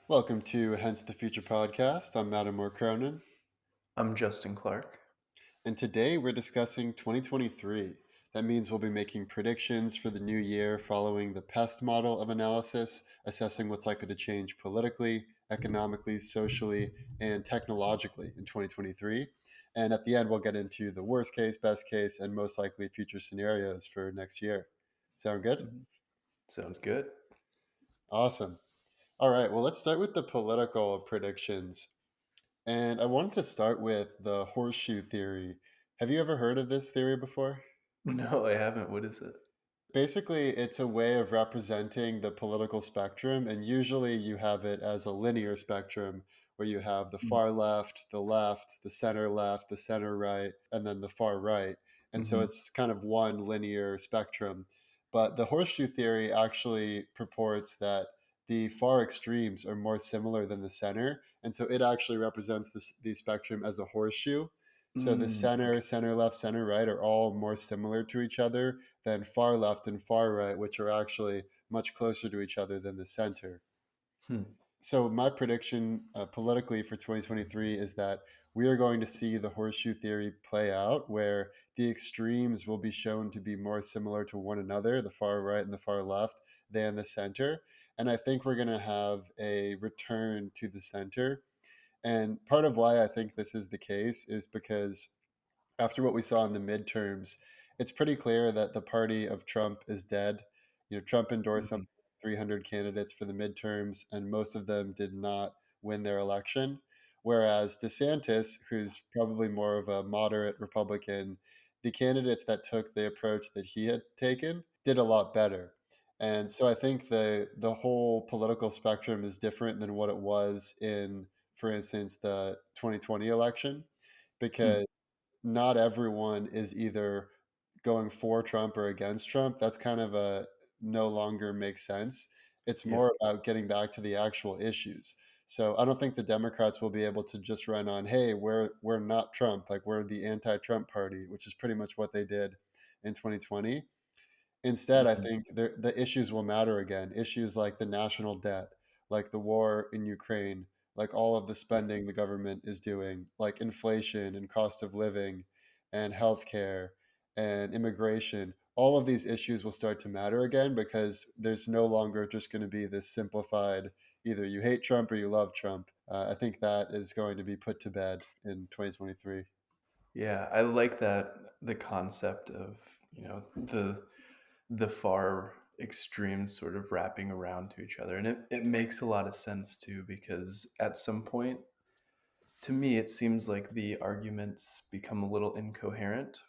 Welcome to Hence the Future podcast. I'm Mattimore Cronin, I'm Justin Clark. and today we're discussing 2023. That means we'll be making predictions for the new year following the PEST model of analysis, assessing what's likely to change politically, economically, socially, and technologically in 2023. And at the end, we'll get into the worst case, best case, and most likely future scenarios for next year. Sound good? Mhm. Sounds good. Awesome. All right, well, let's start with the political predictions. And I wanted to start with the horseshoe theory. Have you ever heard of this theory before? No, I haven't. What is it? Basically, it's a way of representing the political spectrum, and usually you have it as a linear spectrum where you have the center left, the center right, and then the far right. And so Mm-hmm. it's kind of one linear spectrum. But the horseshoe theory actually purports that the far extremes are more similar than the center. And so it actually represents the spectrum as a horseshoe. So the Mm, center, center left, center right are all more similar to each other than far left and far right, which are actually much closer to each other than the center. hmm. So, my prediction politically for 2023 is that we are going to see the horseshoe theory play out, where the extremes will be shown to be more similar to one another, the far right and the far left, than the center. And I think we're going to have a return to the center. And part of why I think this is the case is because after what we saw in the midterms, it's pretty clear that the party of Trump is dead. Trump endorsed Mhm. something like 300 candidates for the midterms, and most of them did not win their election. Whereas DeSantis, who's probably more of a moderate Republican, the candidates that took the approach that he had taken did a lot better. And so I think the whole political spectrum is different than what it was in, for instance, the 2020 election, Hmm. because not everyone is either going for Trump or against Trump. That's kind of a no longer makes sense. It's Yeah. more about getting back to the actual issues. So I don't think the Democrats will be able to just run on, hey, we're not Trump, like we're the anti-Trump party, which is pretty much what they did in 2020. Instead, I Mhm. think the issues will matter again. Issues like the national debt, like the war in Ukraine, like all of the spending the government is doing, like inflation and cost of living and healthcare and immigration. All of these issues will start to matter again because there's no longer just going to be this simplified either you hate Trump or you love Trump. I think that is going to be put to bed in 2023. Yeah, I like that the concept of, the far extremes sort of wrapping around to each other. And it makes a lot of sense too, because at some point, to me, it seems like the arguments become a little incoherent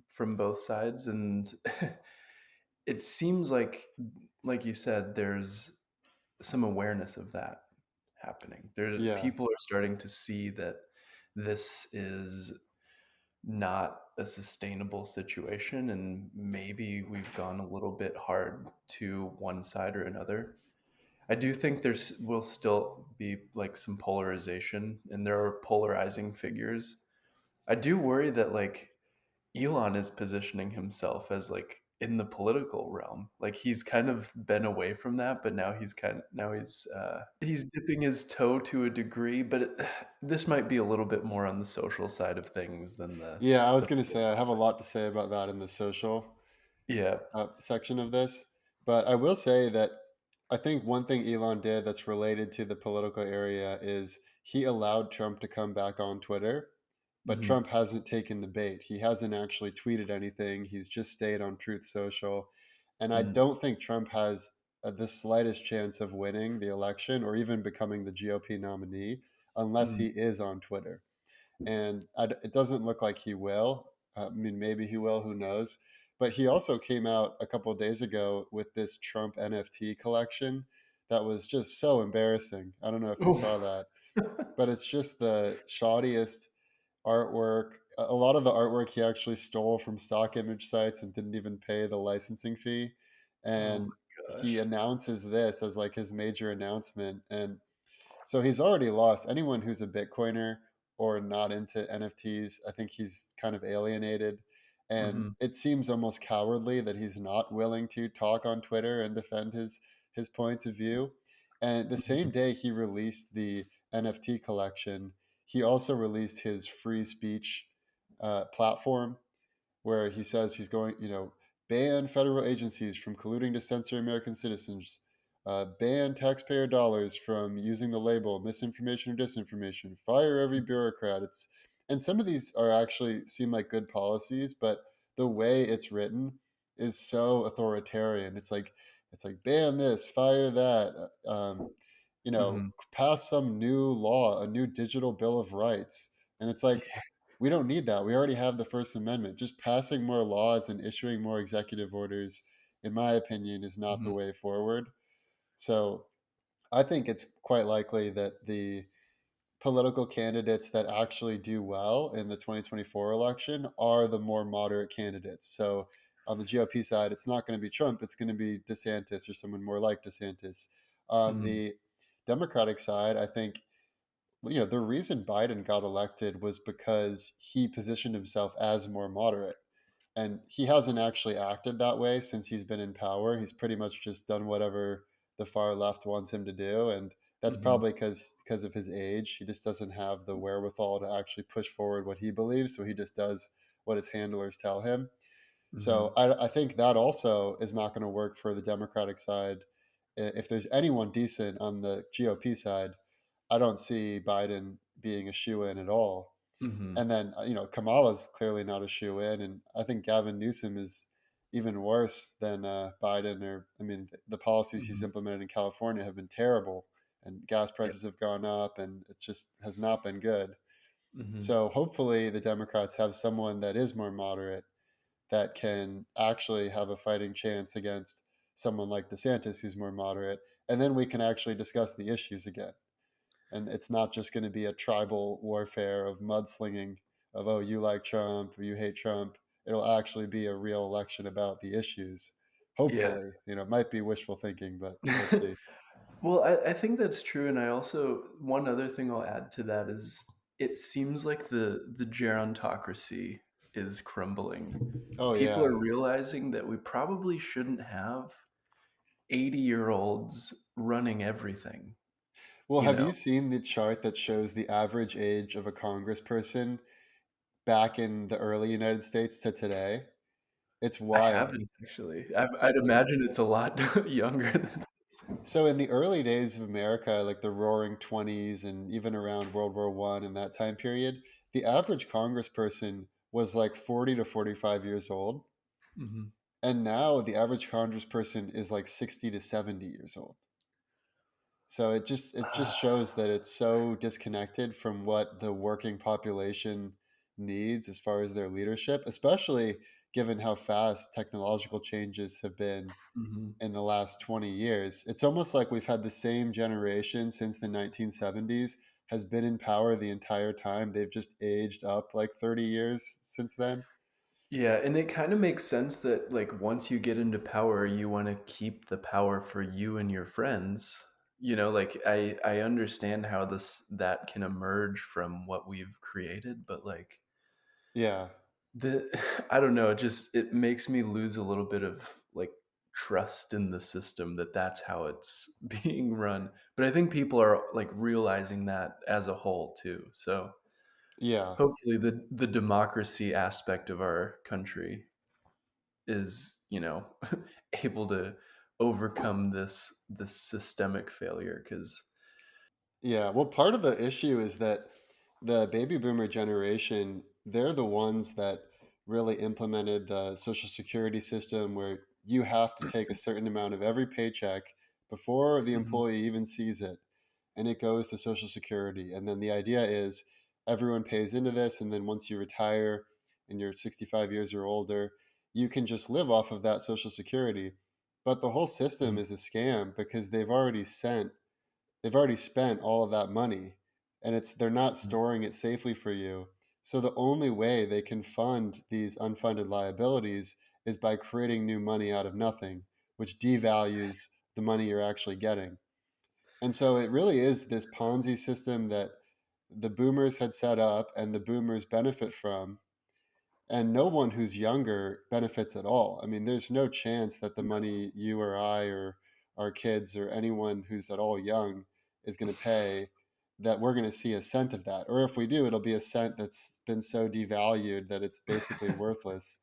from both sides. And it seems like you said, there's some awareness of that happening. There, Yeah. people are starting to see that this is not a sustainable situation, and maybe we've gone a little bit hard to one side or another. I do think there's will still be like some polarization, and there are polarizing figures. I do worry that like Elon is positioning himself as like in the political realm. Like he's kind of been away from that, but now he's dipping his toe to a degree. But this might be a little bit more on the social side of things than Yeah, I was the going to say I political have a side. lot to say about that in the social Yeah. section of this. But I will say that I think one thing Elon did that's related to the political area is he allowed Trump to come back on Twitter, but Hmm. Trump hasn't taken the bait. He hasn't actually tweeted anything. He's just stayed on Truth Social. And I Mm. don't think Trump has the slightest chance of winning the election or even becoming the GOP nominee unless he Mm. is on Twitter, and it doesn't look like he will. I mean, maybe he will. Who knows? But he also came out a couple of days ago with this Trump NFT collection that was just so embarrassing. I don't know if you saw Oof. that, but it's just the shoddiest artwork. A lot of the artwork he actually stole from stock image sites and didn't even pay the licensing fee. Oh And my he gosh. announces this as like his major announcement. And so he's already lost. Anyone who's a Bitcoiner or not into NFTs, I think he's kind of alienated. And Hmm. it seems almost cowardly that he's not willing to talk on Twitter and defend his points of view. And the same Mhm, day he released the NFT collection, he also released his free speech platform where he says he's going, ban federal agencies from colluding to censor American citizens, ban taxpayer dollars from using the label misinformation or disinformation, fire every bureaucrat. And some of these are actually seem like good policies, but the way it's written is so authoritarian. It's like ban this, fire that, mhm. pass some new law, a new digital bill of rights. And it's like, Yeah, we don't need that. We already have the First Amendment. Just passing more laws and issuing more executive orders, in my opinion, is not the mhm, way forward. So I think it's quite likely that the political candidates that actually do well in the 2024 election are the more moderate candidates. So on the GOP side, it's not going to be Trump, it's going to be DeSantis or someone more like DeSantis. On mhm. the Democratic side, I think the reason Biden got elected was because he positioned himself as more moderate. And he hasn't actually acted that way since he's been in power. He's pretty much just done whatever the far left wants him to do. And that's Mhm, probably because of his age. He just doesn't have the wherewithal to actually push forward what he believes. So he just does what his handlers tell him. So mhm. I think that also is not going to work for the Democratic side. If there's anyone decent on the GOP side, I don't see Biden being a shoe in at all. Mhm. And then, Kamala's clearly not a shoe in, and I think Gavin Newsom is even worse than Biden. Or, I mean, the policies he's Mhm. implemented in California have been terrible, and gas Yeah. prices have gone up, and it just has not been good. Mhm. So hopefully, the Democrats have someone that is more moderate that can actually have a fighting chance against someone like DeSantis, who's more moderate, and then we can actually discuss the issues again. And it's not just going to be a tribal warfare of mudslinging of, oh, you like Trump or you hate Trump. It'll actually be a real election about the issues. Yeah. Hopefully, it might be wishful thinking, but we'll see. Well, I think that's true, and I also one other thing I'll add to that is it seems like the gerontocracy is crumbling. Oh People yeah. are realizing that we probably shouldn't have 80-year-olds running everything, Well, you have know? you seen the chart that shows the average age of a congressperson back in the early United States to today? It's I wild. haven't actually. I'd imagine it's a lot younger than So in the early days of America, like the Roaring Twenties, and even around World War One and that time period, the average congressperson was like 40 to 45 years old, Mhm. and now the average congressperson is like 60 to 70 years old. So it just shows that it's so disconnected from what the working population needs as far as their leadership, especially given how fast technological changes have been Mhm. in the last 20 years. It's almost like we've had the same generation since the 1970s has been in power the entire time. They've just aged up like 30 years since then. Yeah, and it kinda makes sense that, like, once you get into power, you wanna keep the power for you and your friends. Like, I understand how that can emerge from what we've created, but, like, Yeah. the I don't know, it makes me lose a little bit of, like, trust in the system that that's how it's being run. But I think people are, like, realizing that as a whole too, so Yeah. hopefully the democracy aspect of our country is, able to overcome this systemic failure because Yeah. Well, part of the issue is that the baby boomer generation, they're the ones that really implemented the social security system where you have to take a certain amount of every paycheck before the Mhm, employee even sees it, and it goes to social security. And then the idea is everyone pays into this, and then once you retire and you're 65 years or older, you can just live off of that social security. But the whole system mhm, is a scam because they've already spent all of that money, and they're not mhm. storing it safely for you. So the only way they can fund these unfunded liabilities is by creating new money out of nothing, which devalues the money you're actually getting. And so it really is this Ponzi system that the boomers had set up and the boomers benefit from, and no one who's younger benefits at all. I mean, there's no chance that the money you or I or our kids or anyone who's at all young is going to pay, that we're going to see a cent of that. Or if we do, it'll be a cent that's been so devalued that it's basically worthless.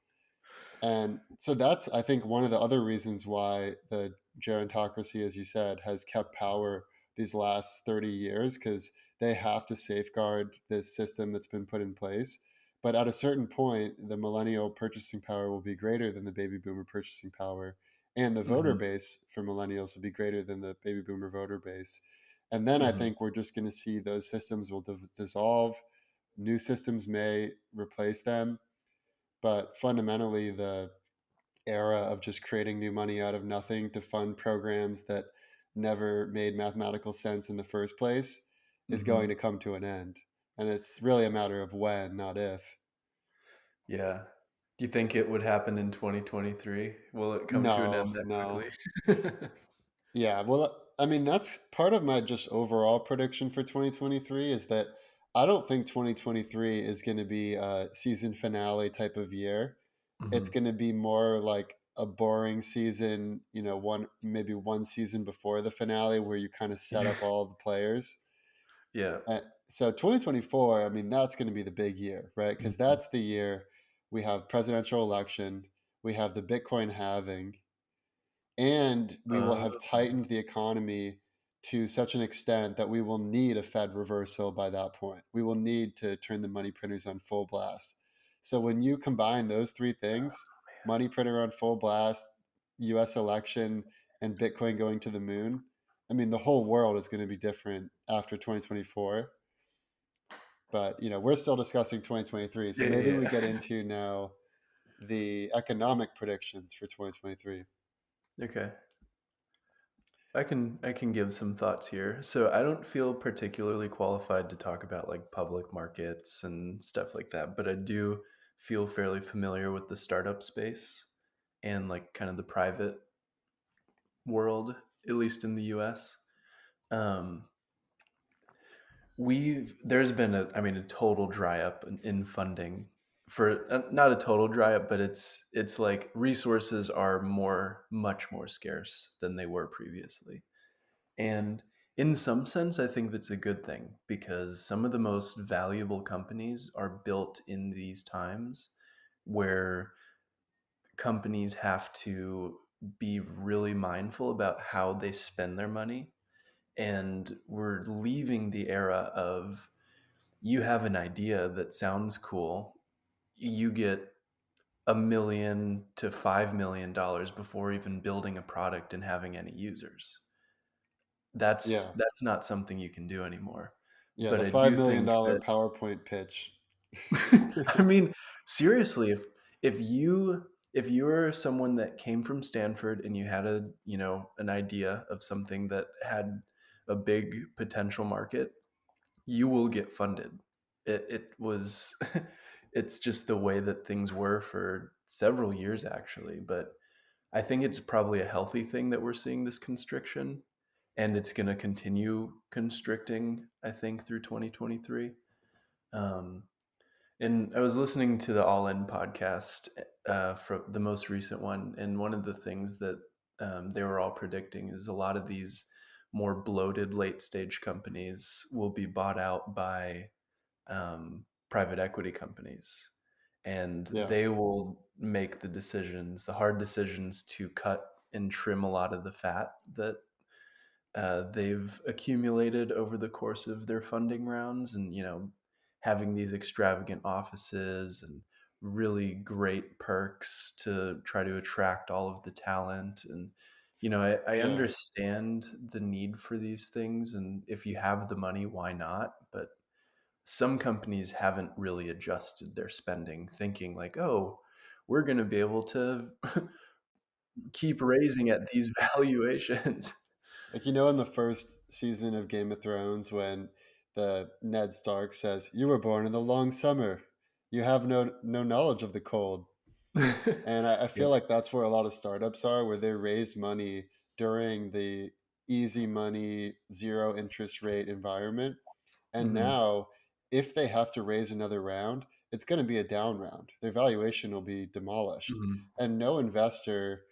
And so that's, I think, one of the other reasons why the gerontocracy, as you said, has kept power these last 30 years, because they have to safeguard this system that's been put in place. But at a certain point, the millennial purchasing power will be greater than the baby boomer purchasing power. And the voter Mhm, base for millennials will be greater than the baby boomer voter base. And then I mhm. think we're just going to see those systems will dissolve. New systems may replace them, but fundamentally, the era of just creating new money out of nothing to fund programs that never made mathematical sense in the first place is going Mhm. to come to an end. And it's really a matter of when, not if. Yeah. Do you think it would happen in 2023? Will it come to an No, end that no. quickly? Yeah, well, I mean, that's part of my just overall prediction for 2023 is that I don't think 2023 is going to be a season finale type of year. It's Mhm. gonna be more like a boring season, one maybe one season before the finale where you kinda set Yeah. up all the players. Yeah. So 2024, I mean, that's gonna be the big year, right? Because Mhm. that's the year we have presidential election, we have the Bitcoin halving, and we will have Oh, tightened the economy to such an extent that we will need a Fed reversal by that point. We will need to turn the money printers on full blast. So when you combine those three things, money printer on full blast, US election, and Bitcoin going to the moon, I mean, the whole world is going to be different after 2024. But, we're still discussing 2023. So yeah, maybe yeah, we get yeah. into now the economic predictions for 2023. Okay. I can give some thoughts here. So I don't feel particularly qualified to talk about like public markets and stuff like that, but I do feel fairly familiar with the startup space and like kind of the private world, at least in the US. Um, there's been a total dry up in funding for not a total dry up, but it's like resources are much more scarce than they were previously. And in some sense, I think that's a good thing because some of the most valuable companies are built in these times where companies have to be really mindful about how they spend their money. And we're leaving the era of you have an idea that sounds cool, you get $1 million to $5 million before even building a product and having any users. Yeah. That's not something you can do anymore. Yeah, But the I $5 do million think dollar that PowerPoint pitch. I mean, seriously, if you were someone that came from Stanford and you had an idea of something that had a big potential market, you will get funded. It was it's just the way that things were for several years actually, but I think it's probably a healthy thing that we're seeing this constriction and it's going to continue constricting I think through 2023. Um, and I was listening to the All In podcast for the most recent one, and one of the things that they were all predicting is a lot of these more bloated late stage companies will be bought out by private equity companies, and Yeah, they will make the decisions, the hard decisions to cut and trim a lot of the fat that they've accumulated over the course of their funding rounds, and having these extravagant offices and really great perks to try to attract all of the talent. And I yeah. understand the need for these things, and if you have the money, why not? But some companies haven't really adjusted their spending, thinking like, oh, we're going to be able to keep raising at these valuations. Like, in the first season of Game of Thrones when the Ned Stark says, "You were born in the long summer. You have no knowledge of the cold." And I Yep. feel like that's where a lot of startups are, where they raised money during the easy money, zero interest rate environment. And Mhm. now, if they have to raise another round, it's going to be a down round. Their valuation will be demolished. Mhm. And no investor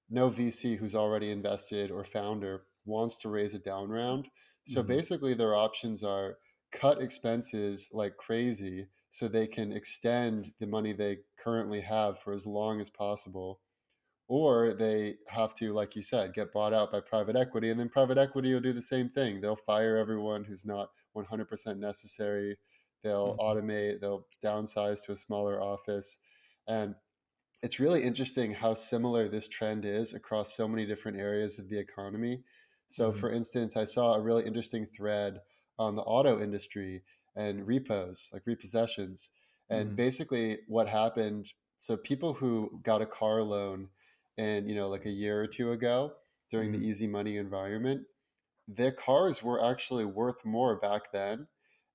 no VC who's already invested or founder wants to raise a down round. So Mhm. basically, their options are cut expenses like crazy so they can extend the money they currently have for as long as possible, or they have to, like you said, get bought out by private equity, and then private equity will do the same thing. They'll fire everyone who's not 100% necessary. They'll Mhm. automate, they'll downsize to a smaller office. And it's really interesting how similar this trend is across so many different areas of the economy. So, Mhm. for instance, I saw a really interesting thread on the auto industry and repos, like repossessions. And Mhm. basically, what happened, so people who got a car loan and, like a year or two ago during the Mhm. easy money environment, their cars were actually worth more back then.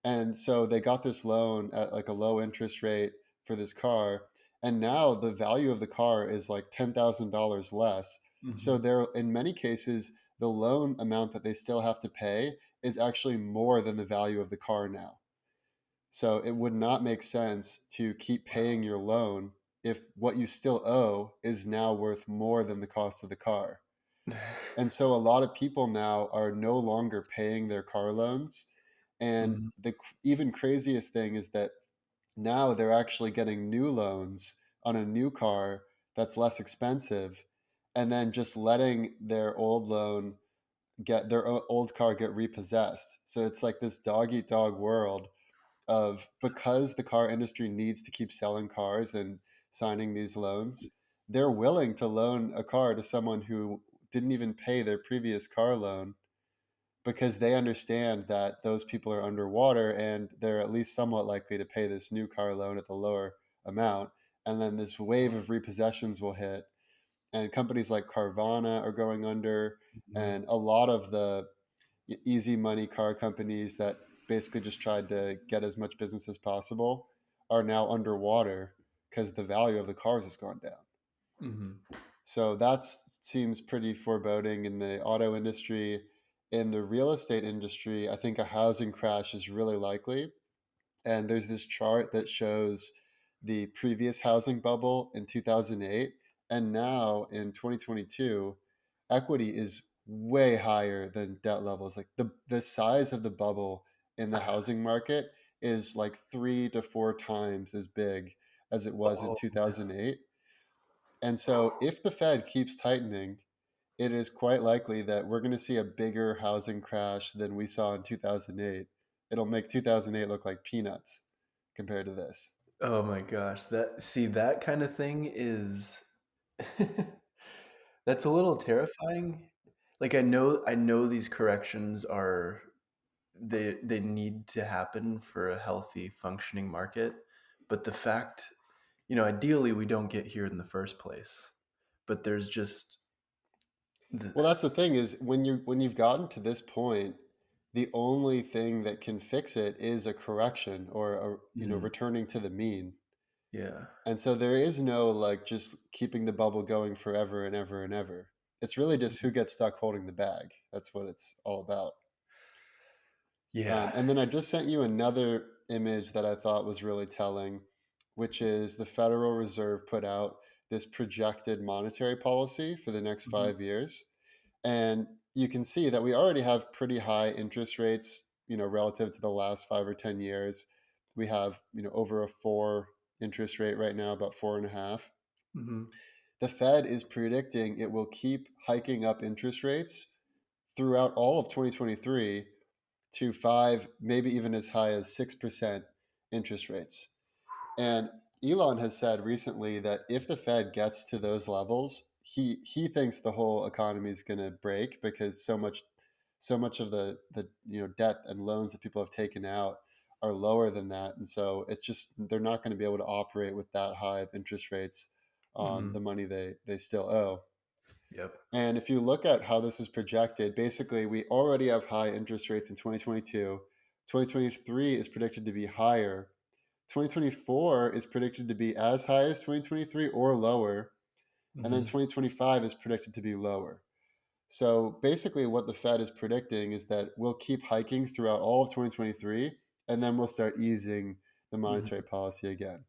And so they got this loan at like a low interest rate for this car. And now the value of the car is like $10,000 less. So Mhm. there, in many cases, the loan amount that they still have to pay is actually more than the value of the car now. So it would not make sense to keep paying your loan if what you still owe is now worth more than the cost of the car. And so a lot of people now are no longer paying their car loans. And Mhm. the even craziest thing is that now they're actually getting new loans on a new car that's less expensive, and then just letting their old loan get their old car get repossessed. So it's like this dog eat dog world of, because the car industry needs to keep selling cars and signing these loans, they're willing to loan a car to someone who didn't even pay their previous car loan, because they understand that those people are underwater and they're at least somewhat likely to pay this new car loan at the lower amount. And then this wave of repossessions will hit, and companies like Carvana are going under, Mhm. and a lot of the easy money car companies that basically just tried to get as much business as possible are now underwater because the value of the cars has gone down. Mhm. So that seems pretty foreboding in the auto industry. In the real estate industry, I think a housing crash is really likely. And there's this chart that shows the previous housing bubble in 2008 and now in 2022, equity is way higher than debt levels. Like the size of the bubble in the housing market is like 3 to 4 times as big as it was in Oh, yeah. 2008. And so if the Fed keeps tightening, it is quite likely that we're going to see a bigger housing crash than we saw in 2008. It'll make 2008 look like peanuts compared to this. Oh my gosh, that kind of thing is that's a little terrifying. Like, I know these corrections are they need to happen for a healthy functioning market, but the fact ideally, we don't get here in the first place, but there's just the Well, that's the thing, is when you've gotten to this point, the only thing that can fix it is a correction, or a, mm, returning to the mean. yeah, And so there is no like just keeping the bubble going forever and ever and ever. It's really just who gets stuck holding the bag. That's what it's all about. yeah, And then I just sent you another image that I thought was really telling, which is the Federal Reserve put out this projected monetary policy for the next mhm, 5 years. And you can see that we already have pretty high interest rates, relative to the last 5 or 10 years. We have, over a four interest rate right now, about four and a half. mhm, The Fed is predicting it will keep hiking up interest rates throughout all of 2023 to five, maybe even as high as 6% interest rates. And Elon has said recently that if the Fed gets to those levels, he thinks the whole economy is going to break, because so much of the debt and loans that people have taken out are lower than that, and so it's just they're not going to be able to operate with that high of interest rates on mhm, the money they still owe. yep, And if you look at how this is projected, basically we already have high interest rates in 2022. 2023 is predicted to be higher. 2024 is predicted to be as high as 2023 or lower. And then mhm, 2025 is predicted to be lower. So basically, what the Fed is predicting is that we'll keep hiking throughout all of 2023, and then we'll start easing the mhm, monetary policy again,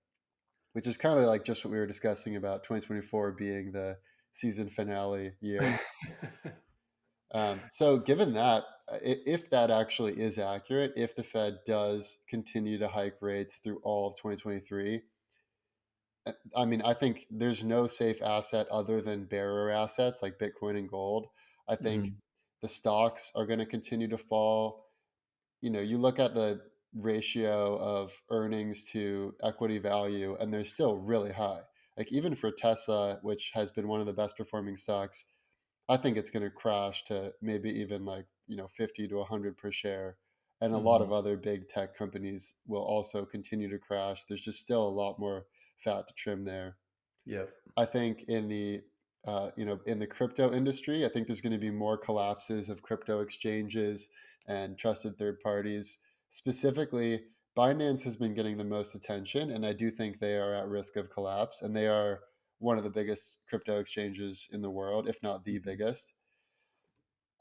which is kind of like just what we were discussing about 2024 being the season finale year. So given that, if that actually is accurate, if the Fed does continue to hike rates through all of 2023, I mean, I think there's no safe asset other than bearer assets like Bitcoin and gold. I think Mhm. the stocks are going to continue to fall. You look at the ratio of earnings to equity value, and they're still really high. Like even for Tesla, which has been one of the best performing stocks, I think it's going to crash to maybe even like 50 to 100 per share. And a lot of Mhm. other big tech companies will also continue to crash. There's just still a lot more fat to trim there. Yep. I think in the in the crypto industry, I think there's going to be more collapses of crypto exchanges and trusted third parties. Specifically, Binance has been getting the most attention, and I do think they are at risk of collapse. And they are one of the biggest crypto exchanges in the world, if not the Mhm. biggest.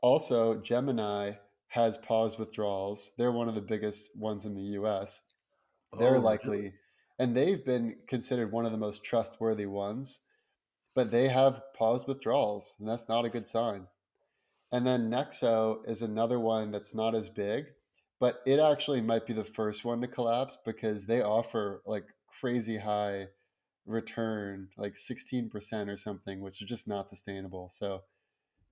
Also, Gemini has paused withdrawals. They're one of the biggest ones in the US. They're Oh, really? likely, and they've been considered one of the most trustworthy ones, but they have paused withdrawals, and that's not a good sign. And then Nexo is another one that's not as big, but it actually might be the first one to collapse because they offer like crazy high return, like 16% or something, which is just not sustainable. So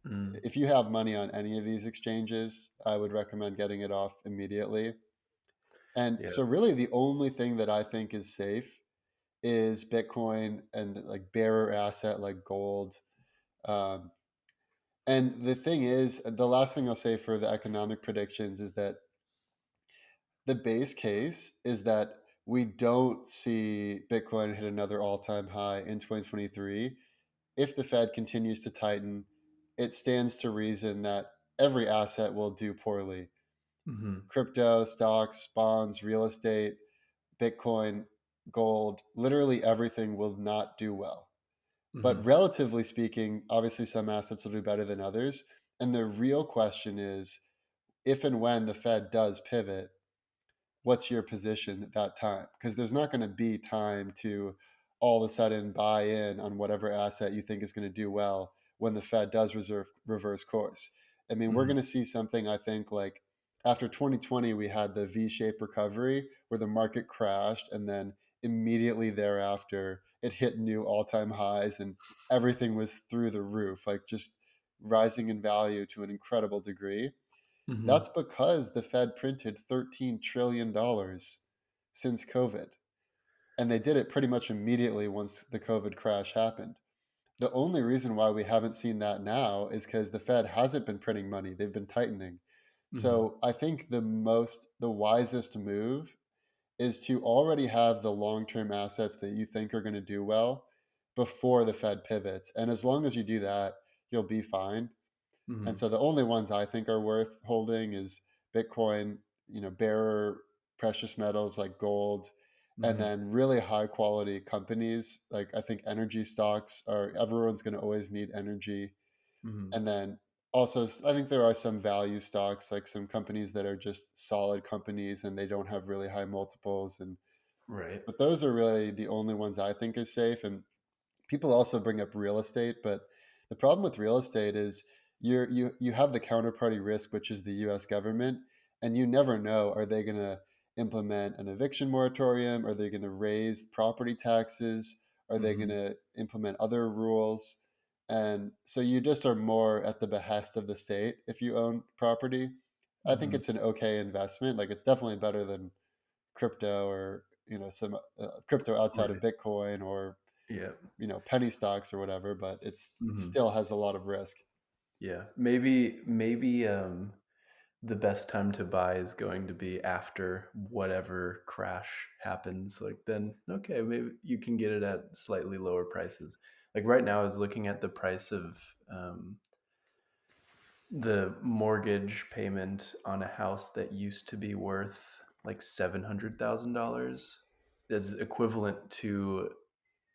Mm. if you have money on any of these exchanges, I would recommend getting it off immediately. And Yeah. so really the only thing that I think is safe is Bitcoin and like bearer asset like gold. Um, And the thing is, the last thing I'll say for the economic predictions is that the base case is that we don't see Bitcoin hit another all time high in 2023. If the Fed continues to tighten, it stands to reason that every asset will do poorly. Mhm. Crypto, stocks, bonds, real estate, Bitcoin, gold, literally everything will not do well. But Mhm. relatively speaking, obviously some assets will do better than others. And the real question is if and when the Fed does pivot, what's your position at that time? Because there's not going to be time to all of a sudden buy in on whatever asset you think is going to do well when the Fed does reverse course. I mean, we're going Mhm. to see something, I think, like after 2020, we had the V shaped recovery where the market crashed and then immediately thereafter it hit new all time highs and everything was through the roof, like just rising in value to an incredible degree. That's Mhm. because the Fed printed $13 trillion since COVID. And they did it pretty much immediately once the COVID crash happened. The only reason why we haven't seen that now is because the Fed hasn't been printing money, they've been tightening. Mhm. So I think the wisest move is to already have the long term assets that you think are going to do well before the Fed pivots. And as long as you do that, you'll be fine. And Mhm. so the only ones I think are worth holding is Bitcoin, bearer precious metals like gold, and Mhm. then really high quality companies. Like I think energy stocks are everyone's going to always need energy. Mhm. And then also I think there are some value stocks like some companies that are just solid companies and they don't have really high multiples and Right. but those are really the only ones I think is safe. And people also bring up real estate, but the problem with real estate is you have the counterparty risk, which is the U.S. government, and you never know, are they going to implement an eviction moratorium? Are they going to raise property taxes? Are they going Mhm. to implement other rules? And so you just are more at the behest of the state if you own property. I think Mhm. it's an okay investment. Like it's definitely better than crypto or some crypto outside of Right. Bitcoin or Yeah. penny stocks or whatever, but it Mhm. still has a lot of risk. Yeah. Maybe the best time to buy is going to be after whatever crash happens. Like then, okay, maybe you can get it at slightly lower prices. Like right now, I was looking at the price of the mortgage payment on a house that used to be worth like $700,000 is equivalent to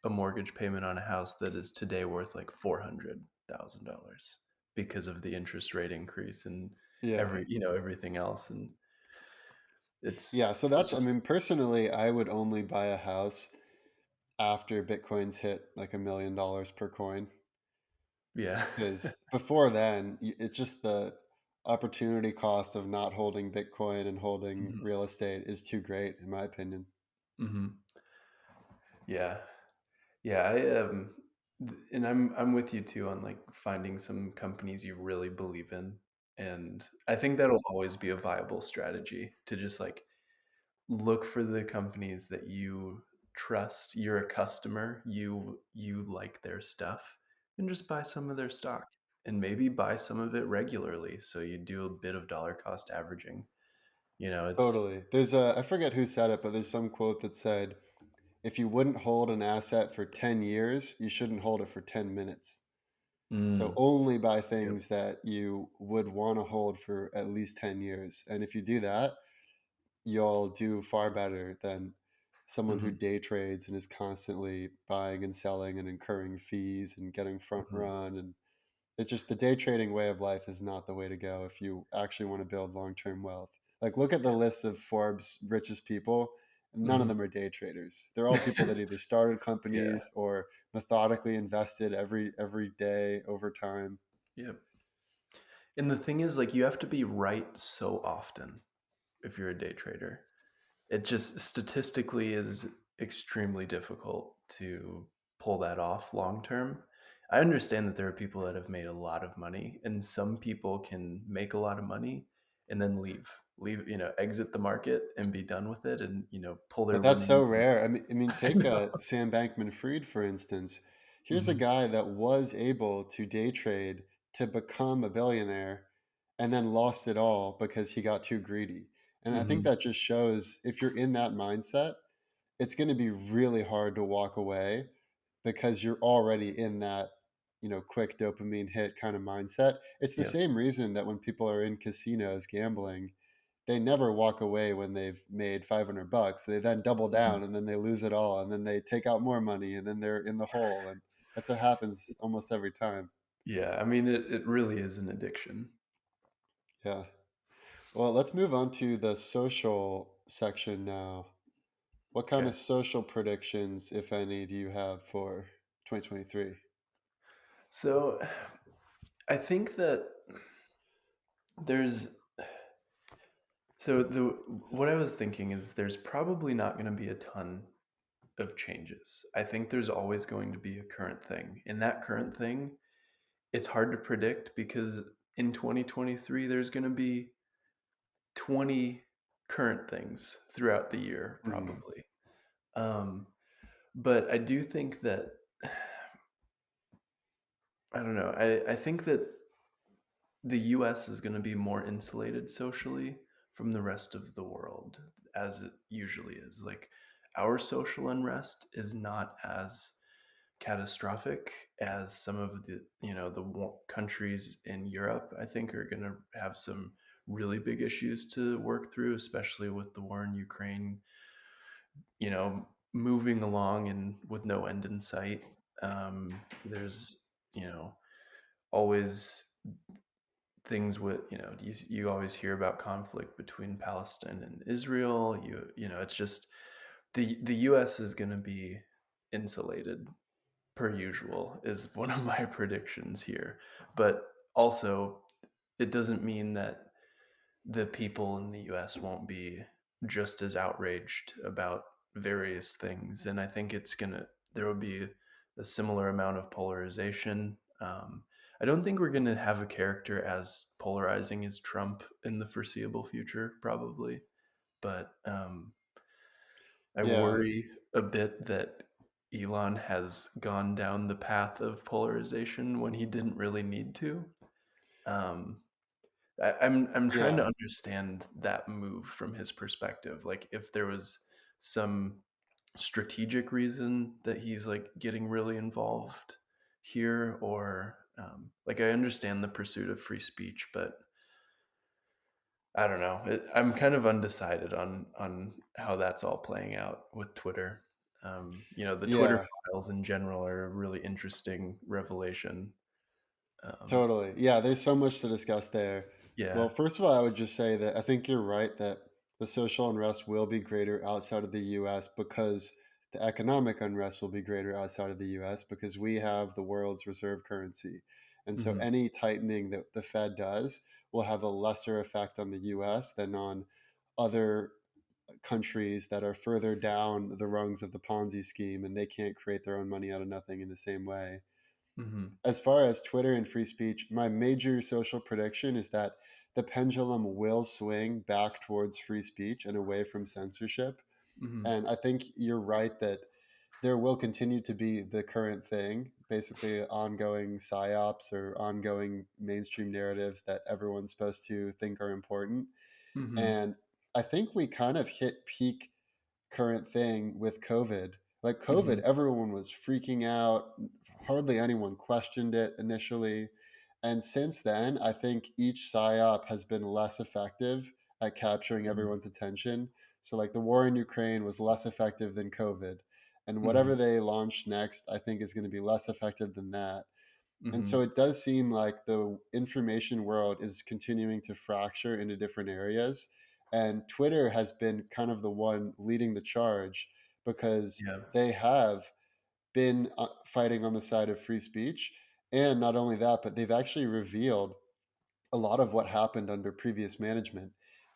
a mortgage payment on a house that is today worth like $400,000 because of the interest rate increase and Yeah. everything else, and it's Yeah. So it's I just mean, personally, I would only buy a house after Bitcoin's hit like $1 million per coin. Yeah. because before then, it's just the opportunity cost of not holding Bitcoin and holding Mhm, real estate is too great, in my opinion. mhm. Yeah. Yeah, and I'm with you too on, like, finding some companies you really believe in, and I think that'll always be a viable strategy to just, like, look for the companies that you trust, you're a customer, you like their stuff, and just buy some of their stock, and maybe buy some of it regularly, so you do a bit of dollar cost averaging, it's Totally. There's a I forget who said it, but there's some quote that said, "If you wouldn't hold an asset for 10 years, you shouldn't hold it for 10 minutes." So Mm, only buy yep, things that you would wanna hold for at least 10 years, and if you do that, you'll do far better than someone who mhm, day trades and is constantly buying and selling and incurring fees and getting front mhm, run, and it's just the day trading way of life is not the way to go if you actually wanna build long-term wealth. Like, look at the list of Forbes' richest people, none of mhm. them are day traders. They're all people that either started Yeah, companies or methodically invested every day over time. yep. And the thing is, like, you have to be right so often if you're a day trader. It just statistically is extremely difficult to pull that off long term. I understand that there are people that have made a lot of money, and some people can make a lot of money and then leave, exit the market and be done with it and, pull their But that's so remaining. rare. I mean, I take, know. Sam Bankman-Fried, for instance. Here's a Mhm, guy that was able to day trade to become a billionaire and then lost it all because he got too greedy. And I think mhm. that just shows if you're in that mindset, it's gonna be really hard to walk away because you're already in that, quick dopamine hit kinda mindset. It's the Yep, same reason that when people are in casinos gambling, they never walk away when they've made 500 bucks. They then double mhm. down and then they lose it all and then they take out more money and then they're in the hole, and that's what happens almost every time. Yeah, I mean, it really is an addiction. Yeah. Well, let's move on to the social section now. What kind of Okay. social predictions, if any, do you have for 2023? So, I think that there's so the what I was thinking is there's probably not gonna be a ton of changes. I think there's always going to be a current thing. And that current thing, it's hard to predict because in 2023 there's going to be 20 current things throughout the year Mm. probably. Um but I do think that I don't know. I think that the US is going to be more insulated socially from the rest of the world as it usually is. Like our social unrest is not as catastrophic as some of the countries in Europe. I think are going to have some really big issues to work through, especially with the war in Ukraine. Moving along and with no end in sight. There's always things with you always hear about conflict between Palestine and Israel. It's just the U.S. is going to be insulated per usual is one of my predictions here. But also, it doesn't mean that the people in the US won't be just as outraged about various things. And I think there will be a similar amount of polarization. I don't think we're going to have a character as polarizing as Trump in the foreseeable future, probably. But I Yeah. worry a bit that Elon has gone down the path of polarization when he didn't really need to. Um, I'm trying to Yeah. understand that move from his perspective. Like if there was some strategic reason that he's like getting really involved here, or like I understand the pursuit of free speech, but I don't know. I'm kind of undecided on how that's all playing out with Twitter. The Twitter Yeah. files in general are a really interesting revelation. Um, Totally. Yeah, there's so much to discuss there. Well, yeah. first of all, I would just say that I think you're right that the social unrest will be greater outside of the US because the economic unrest will be greater outside of the US because we have the world's reserve currency. And so Mhm. any tightening that the Fed does will have a lesser effect on the US than on other countries that are further down the rungs of the Ponzi scheme and they can't create their own money out of nothing in the same way. Mhm. As far as Twitter and free speech, my major social prediction is that the pendulum will swing back towards free speech and away from censorship. Mhm. And I think you're right that there will continue to be the current thing, basically ongoing psyops or ongoing mainstream narratives that everyone's supposed to think are important. Mhm. And I think we kind of hit peak current thing with COVID. Like COVID, Mhm. everyone was freaking out. Hardly anyone questioned it initially. And since then, I think each PSYOP has been less effective at capturing Mhm. everyone's attention. So, like the war in Ukraine was less effective than COVID. And whatever Mhm. they launch next, I think is going to be less effective than that. And so Mhm. it does seem like the information world is continuing to fracture into different areas. And Twitter has been kind of the one leading the charge because Yeah. they have been fighting on the side of free speech. And not only that, but they've actually revealed a lot of what happened under previous management.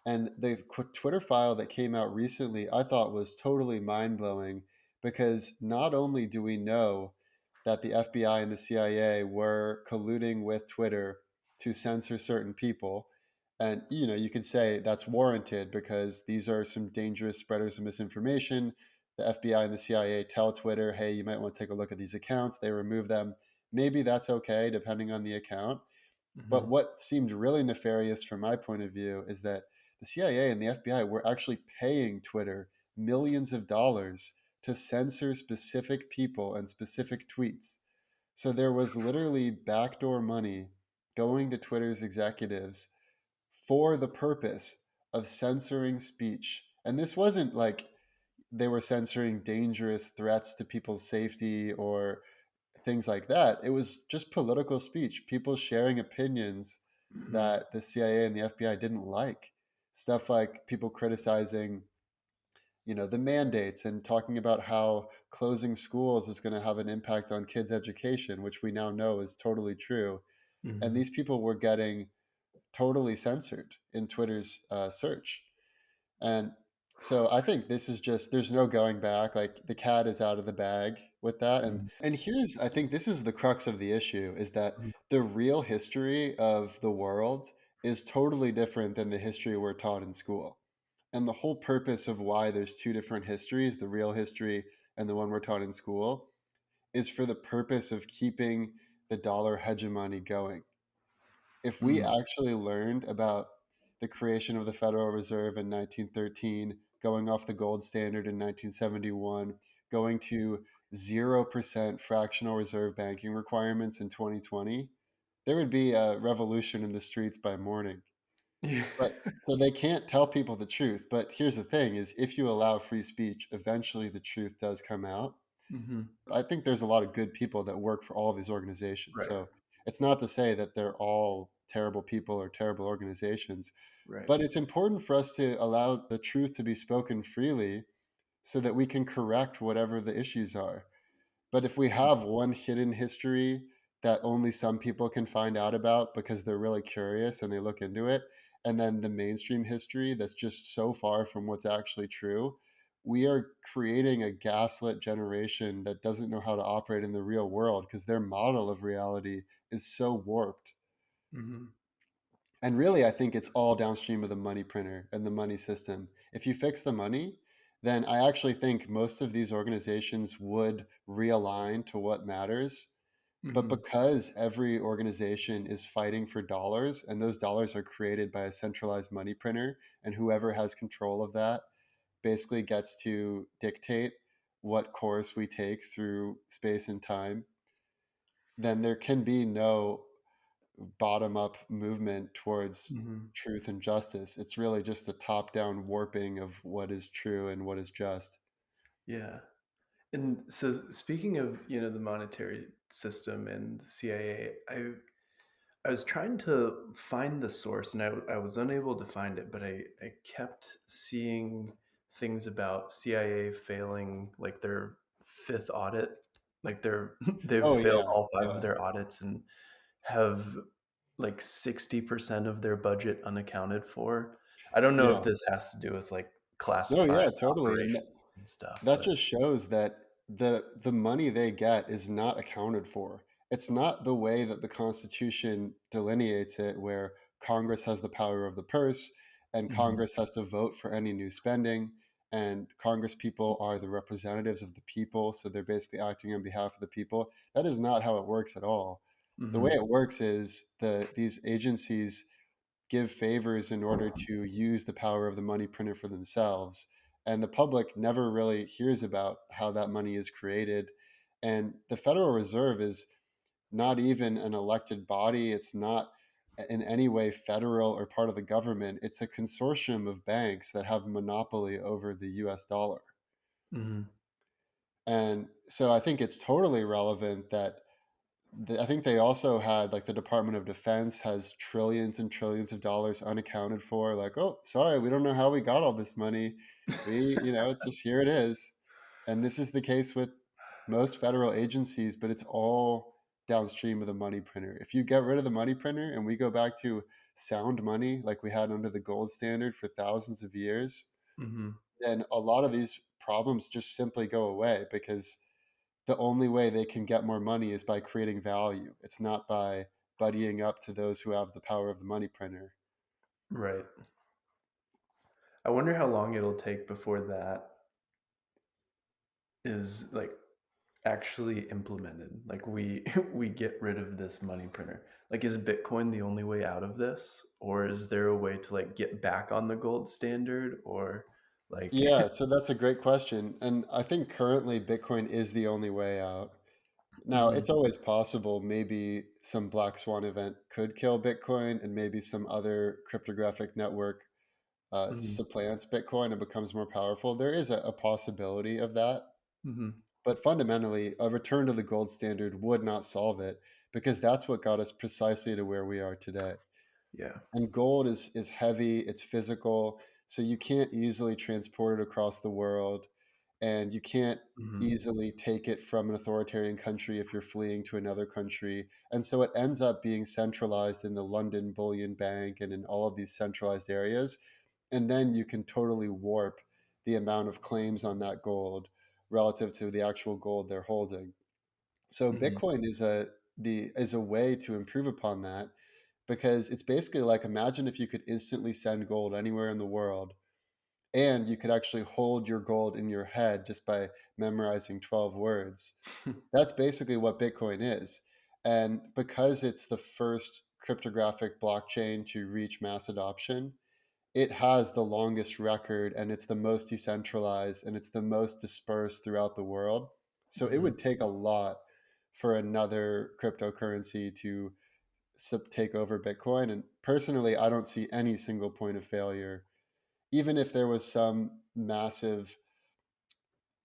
And the Twitter file that came out recently, I thought was totally mind blowing because not only do we know that the FBI and the CIA were colluding with Twitter to censor certain people, and you could say that's warranted because these are some dangerous spreaders of misinformation. The FBI and the CIA tell Twitter, hey, you might want to take a look at these accounts. They remove them. Maybe that's okay, depending on the account. But Mhm. what seemed really nefarious from my point of view is that the CIA and the FBI were actually paying Twitter millions of dollars to censor specific people and specific tweets. So there was literally backdoor money going to Twitter's executives for the purpose of censoring speech. And this wasn't like they were censoring dangerous threats to people's safety or things like that. It was just political speech, people sharing opinions Mhm. that the CIA and the FBI didn't like. Stuff like people criticizing, the mandates and talking about how closing schools is going to have an impact on kids' education, which we now know is totally true. And Mhm. these people were getting totally censored in Twitter's search. And so I think this is just there's no going back. Like the cat is out of the bag with that. And Mhm. and here's I think this is the crux of the issue is that Mhm. the real history of the world is totally different than the history we're taught in school. And the whole purpose of why there's two different histories, the real history and the one we're taught in school, is for the purpose of keeping the dollar hegemony going. If we Mhm. actually learned about the creation of the Federal Reserve in 1913, going off the gold standard in 1971, going to 0% fractional reserve banking requirements in 2020, there would be a revolution in the streets by morning. Yeah. But so they can't tell people the truth. But here's the thing is if you allow free speech, eventually the truth does come out. Mhm. I think there's a lot of good people that work for all of these organizations. Right. So it's not to say that they're all terrible people or terrible organizations, Right. but it's important for us to allow the truth to be spoken freely so that we can correct whatever the issues are. But if we have one hidden history that only some people can find out about because they're really curious and they look into it, and then the mainstream history that's just so far from what's actually true, we are creating a gaslit generation that doesn't know how to operate in the real world because their model of reality is so warped. Mhm. And really, I think it's all downstream of the money printer and the money system. If you fix the money, then I actually think most of these organizations would realign to what matters. But Mhm. because every organization is fighting for dollars and those dollars are created by a centralized money printer, and whoever has control of that basically gets to dictate what course we take through space and time, then there can be no bottom up movement towards Mhm. truth and justice. It's really just a top down warping of what is true and what is just. Yeah. And so speaking of, the monetary system and the CIA, I was trying to find the source and I was unable to find it, but I kept seeing things about CIA failing like their fifth audit. Like they've Oh, failed yeah, all five of yeah, their audits and have like 60% of their budget unaccounted for. I don't know if yeah. this has to do with like No, classified yeah, totally, and operations and stuff, that but just shows that the money they get is not accounted for. It's not the way that the Constitution delineates it, where Congress has the power of the purse, and Mhm, Congress has to vote for any new spending, and Congress people are the representatives of the people, so they're basically acting on behalf of the people. That is not how it works at all. The way mhm, it works is these agencies give favors in order to use the power of the money printer for themselves. And the public never really hears about how that money is created. And the Federal Reserve is not even an elected body. It's not in any way federal or part of the government. It's a consortium of banks that have monopoly over the US dollar. mhm, And so I think it's totally relevant that I think they also had like the Department of Defense has trillions and trillions of dollars unaccounted for. Like, oh, sorry, we don't know how we got all this money. It's just here it is. And this is the case with most federal agencies, but it's all downstream of the money printer. If you get rid of the money printer and we go back to sound money like we had under the gold standard for thousands of years, mhm, then a lot of these problems just simply go away because the only way they can get more money is by creating value. It's not by buddying up to those who have the power of the money printer. right. I wonder how long it'll take before that is, like, actually implemented. Like, we we get rid of this money printer. Like, is Bitcoin the only way out of this? Or is there a way to, like, get back on the gold standard? Or, like Yeah, so that's a great question. And I think currently Bitcoin is the only way out. Now, Mhm, it's always possible maybe some black swan event could kill Bitcoin and maybe some other cryptographic network mhm, supplants Bitcoin and becomes more powerful. There is a possibility of that. mhm. But fundamentally, a return to the gold standard would not solve it because that's what got us precisely to where we are today. Yeah. And gold is heavy, it's physical, so you can't easily transport it across the world, and you can't Mhm, easily take it from an authoritarian country if you're fleeing to another country. And so it ends up being centralized in the London Bullion Bank and in all of these centralized areas. And then you can totally warp the amount of claims on that gold relative to the actual gold they're holding. So mhm, Bitcoin is a way to improve upon that because it's basically like imagine if you could instantly send gold anywhere in the world and you could actually hold your gold in your head just by memorizing 12 words. That's basically what Bitcoin is. And because it's the first cryptographic blockchain to reach mass adoption, it has the longest record and it's the most decentralized and it's the most dispersed throughout the world. So it mhm. would take a lot for another cryptocurrency to take over Bitcoin. And personally, I don't see any single point of failure. Even if there was some massive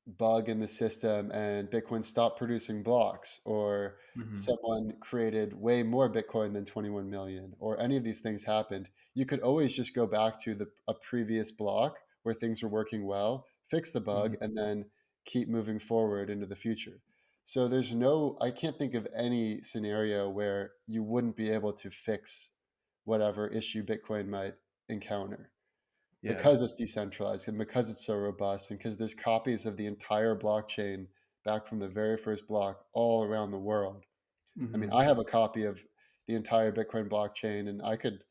bug in the system and Bitcoin stopped producing blocks, or Mhm, someone created way more Bitcoin than 21 million, or any of these things happened, you could always just go back to a previous block where things were working well, fix the bug, mhm. and then keep moving forward into the future. So I can't think of any scenario where you wouldn't be able to fix whatever issue Bitcoin might encounter Yeah. because it's decentralized and because it's so robust and because there's copies of the entire blockchain back from the very first block all around the world. I mean, Mhm, I have a copy of the entire Bitcoin blockchain and I could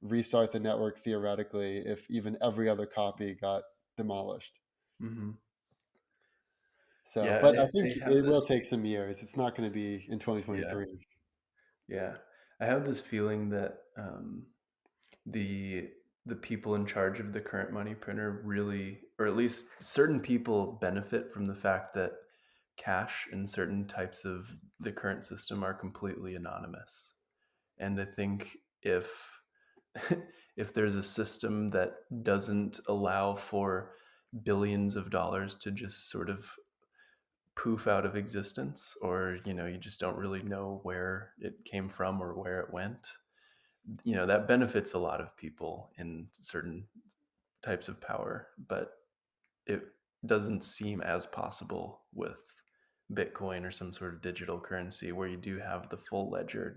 restart the network theoretically if even every other copy got demolished. mhm. So, Yeah, but I I think have it this will take some years. It's not going to be in yeah, 2023. yeah. I have this feeling that, the the people in charge of the current money printer really, or at least certain people, benefit from the fact that cash in certain types of the current system are completely anonymous. And I think if if there's a system that doesn't allow for billions of dollars to just sort of poof out of existence, or you just don't really know where it came from or where it went, that benefits a lot of people in certain types of power. But it doesn't seem as possible with Bitcoin or some sort of digital currency where you do have the full ledger.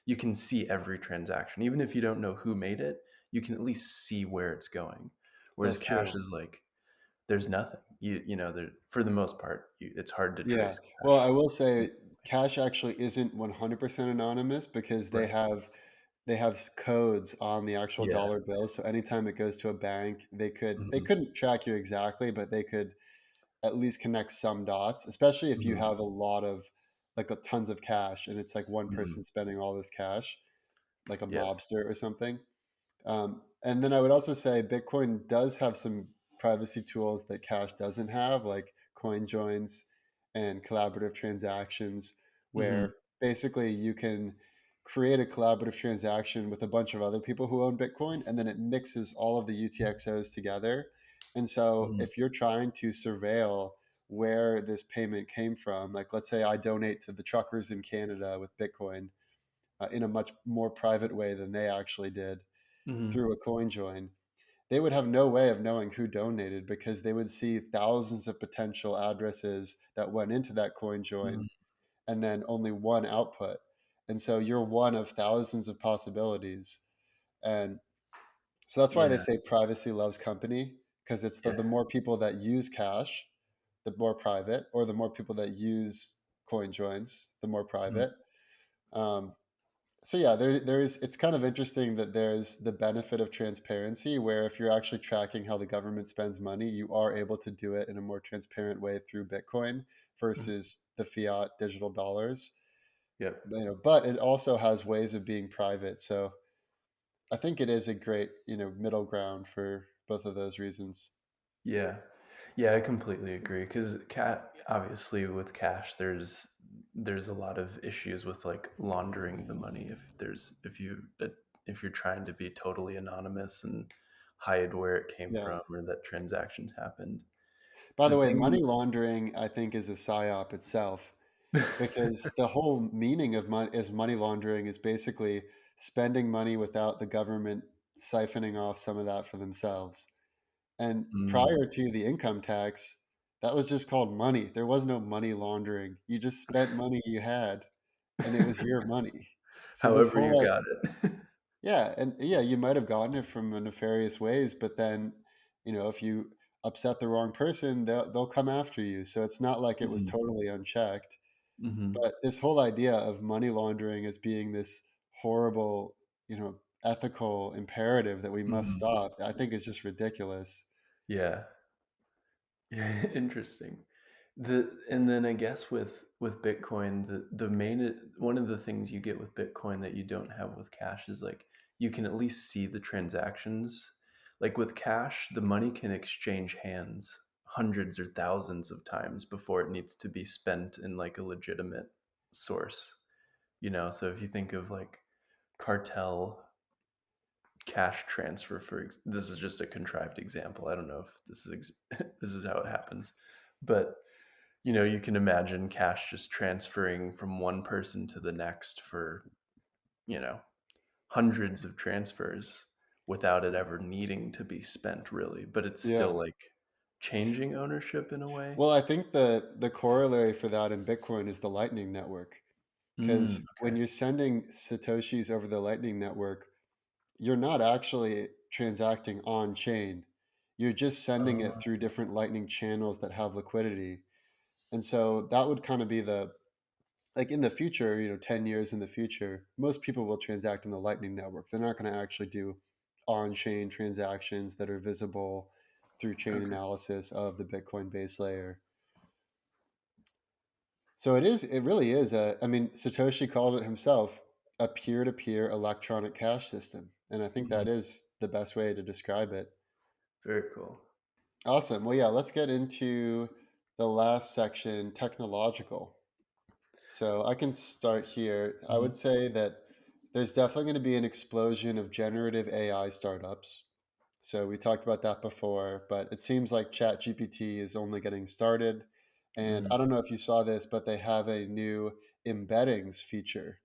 You can see every transaction. Even if you don't know who made it, you can at least see where it's going. Whereas That's cash true. is like, there's nothing. There, for the most part, it's hard to Yeah. trace Well, cash. I will say Cash actually isn't 100% anonymous because Right. they have codes on the actual Yeah. dollar bills. So anytime it goes to a bank, they Mhm. couldn't track you exactly, but they could at least connect some dots, especially if you Mhm. have a lot of like tons of cash and it's like one Mhm. person spending all this cash, like a Yep. mobster or something. And then I would also say Bitcoin does have some privacy tools that Cash doesn't have, like coin joins and collaborative transactions, Mhm. where basically you can create a collaborative transaction with a bunch of other people who own Bitcoin, and then it mixes all of the UTXOs together. And so Mhm. if you're trying to surveil where this payment came from, like let's say I donate to the truckers in Canada with Bitcoin in a much more private way than they actually did Mhm. through a coin join, they would have no way of knowing who donated because they would see thousands of potential addresses that went into that coin join Mhm. and then only one output. And so you're one of thousands of possibilities. And so that's why they Yeah. say privacy loves company, because it's Yeah. the more people that use cash, the more private, or the more people that use coin joins, the more Mhm. private. Um, so yeah, there's it's kind of interesting that there's the benefit of transparency where if you're actually tracking how the government spends money, you are able to do it in a more transparent way through Bitcoin Mhm. versus the fiat digital dollars. Yep. But it also has ways of being private. So I think it is a great, middle ground for both of those reasons. Yeah. Yeah, I completely agree. Because cat obviously with cash, there's a lot of issues with like laundering the money. If you're trying to be totally anonymous and hide where it came Yeah. from or that transactions happened. By the The way, thing. money laundering, I think, is a psyop itself. Because the whole meaning of money laundering is basically spending money without the government siphoning off some of that for themselves. And Mm. prior to the income tax, that was just called money. There was no money laundering. You just spent money you had, and it was your money. So this However you whole got it. yeah, and yeah, you might have gotten it from nefarious ways, but then, if you upset the wrong person, they'll come after you. So it's not like it was Mhm. totally unchecked. Mhm. But this whole idea of money laundering as being this horrible, ethical imperative that we must Mhm. stop, I think is just ridiculous. Yeah. Yeah, interesting. And then I guess with Bitcoin, the main one of the things you get with Bitcoin that you don't have with cash is like you can at least see the transactions. Like with cash, the money can exchange hands hundreds or thousands of times before it needs to be spent in like a legitimate source. So if you think of like cartel cash transfer this is just a contrived example. I don't know if this is this is how it happens, but you can imagine cash just transferring from one person to the next for you know hundreds of transfers without it ever needing to be spent really, but it's still Yeah. like changing ownership in a way. Well, I think the corollary for that in Bitcoin is the Lightning Network. Because when Okay. you're sending Satoshis over the Lightning Network, you're not actually transacting on chain. You're just sending it through Oh, different Lightning channels that have liquidity. And so that would kind of be the like in the future, 10 years in the future, most people will transact in the Lightning Network. They're not going to actually do on chain transactions that are visible through chain okay. analysis of the Bitcoin base layer. So it really is I mean, Satoshi called it himself a peer to peer electronic cash system. And I think Mhm. that is the best way to describe it. Very cool. Awesome. Well, yeah, let's get into the last section, technological. So I can start here. I would Mhm. say that there's definitely going to be an explosion of generative AI startups. So we talked about that before, but it seems like ChatGPT is only getting started. And Mhm. I don't know if you saw this, but they have a new embeddings feature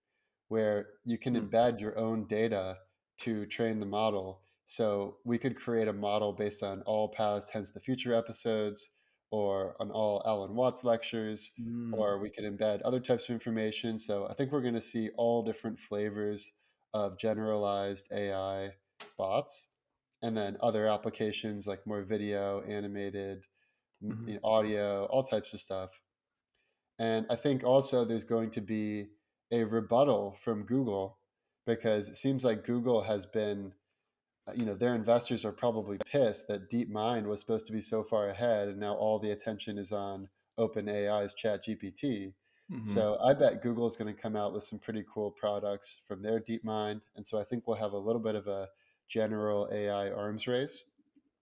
where you can Mm. embed your own data to train the model. So we could create a model based on all past Hence the Future episodes or on all Alan Watts lectures, Mm, or we could embed other types of information. So I think we're going to see all different flavors of generalized AI bots, and then other applications like more video, animated, mhm, audio, all types of stuff. And I think also there's going to be a rebuttal from Google because it seems like Google has been, their investors are probably pissed that DeepMind was supposed to be so far ahead and now all the attention is on OpenAI's ChatGPT. mhm. So I bet Google is going to come out with some pretty cool products from their DeepMind. And so I think we'll have a little bit of a general AI arms race.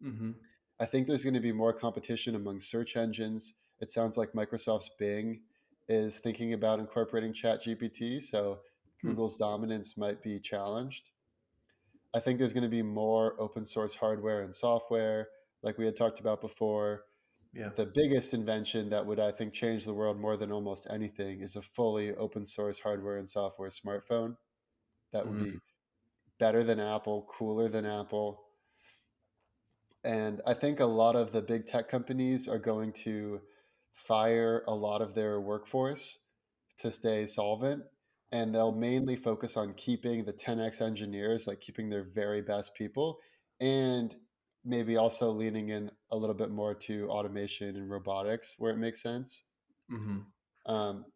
Mhm. I think there's going to be more competition among search engines. It sounds like Microsoft's Bing is thinking about incorporating ChatGPT, so Hmm. Google's dominance might be challenged. I think there's going to be more open source hardware and software, like we had talked about before. Yeah. The biggest invention that would, I think, change the world more than almost anything is a fully open source hardware and software smartphone that would Mm, be better than Apple, cooler than Apple. And I think a lot of the big tech companies are going to fire a lot of their workforce to stay solvent. And they'll mainly focus on keeping the 10x engineers, like keeping their very best people, and maybe also leaning in a little bit more to automation and robotics where it makes sense. mhm.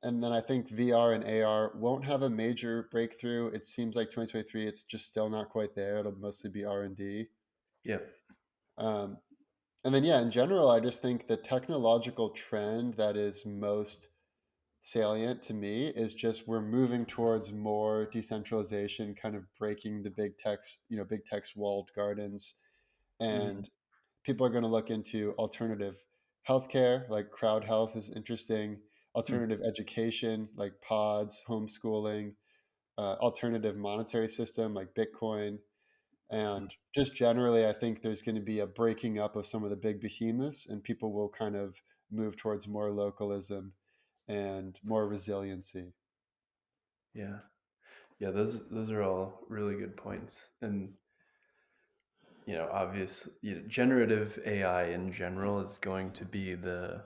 And then I think VR and AR won't have a major breakthrough. It seems like 2023, it's just still not quite there. It'll mostly be R&D. Yep. Um, And then, yeah, in general, I just think the technological trend that is most salient to me is just we're moving towards more decentralization, kind of breaking the big tech's walled gardens. Mhm, And people are going to look into alternative healthcare, like crowd health is interesting, hmm. alternative education, like pods, homeschooling, alternative monetary system, like Bitcoin, Mm. and just generally, I think there's going to be a breaking up of some of the big behemoths, and people will kind of move towards more localism and more resiliency. Yeah. Yeah, those are all really good points. And obvious, generative AI in general is going to be the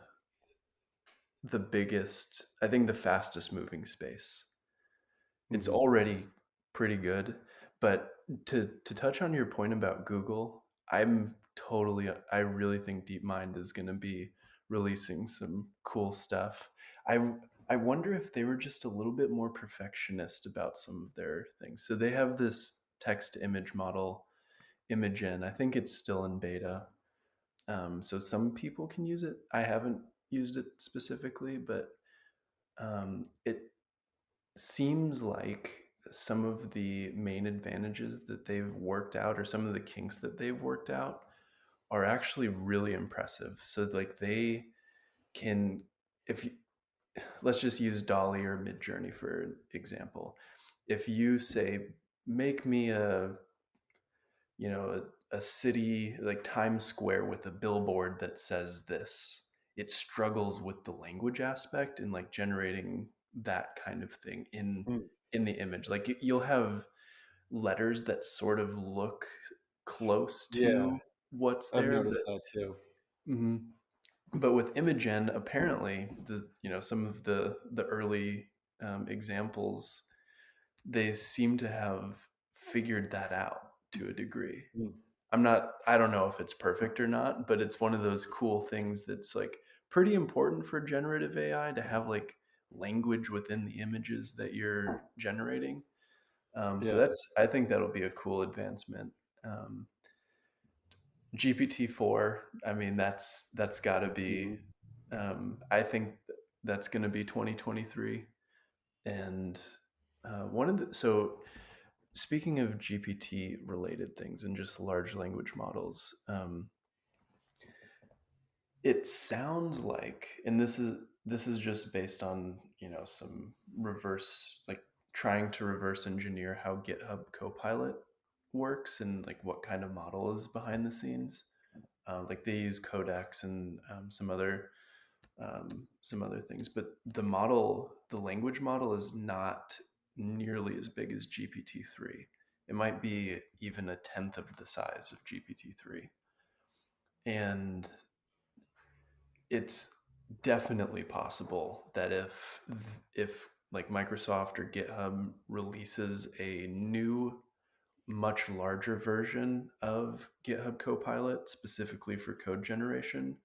biggest, I think the fastest moving space. It's Hmm. already pretty good, but to touch on your point about Google, I really think DeepMind is going to be releasing some cool stuff. I wonder if they were just a little bit more perfectionist about some of their things. So they have this text to image model, Imagen. I think it's still in beta. So some people can use it. I haven't used it specifically, but it seems like some of the main advantages that they've worked out or some of the kinks that they've worked out are actually really impressive. So like they can if you, let's just use Dolly or Midjourney for example. If you say make me a city like Times Square with a billboard that says this, it struggles with the language aspect and like generating that kind of thing in the image. Like you'll have letters that sort of look close Yeah, to what's I've there, noticed that too. mhm. But with Imogen, apparently some of the early examples, they seem to have figured that out to a degree. Mm. I don't know if it's perfect or not, but it's one of those cool things that's like pretty important for generative AI to have like language within the images that you're generating. So Yeah. I think that'll be a cool advancement. Um, GPT-4, I mean, that's got to be. Mhm. I think that's going to be 2023, and one of the so speaking of GPT related things and just large language models, it sounds like, and this is just based on some reverse like trying to reverse engineer how GitHub Copilot works and like what kind of model is behind the scenes. Like they use Codex and some other things, but the language model is not nearly as big as GPT-3. It might be even a tenth of the size of GPT-3. And it's definitely possible that if like Microsoft or GitHub releases a new much larger version of GitHub Copilot specifically for code generation,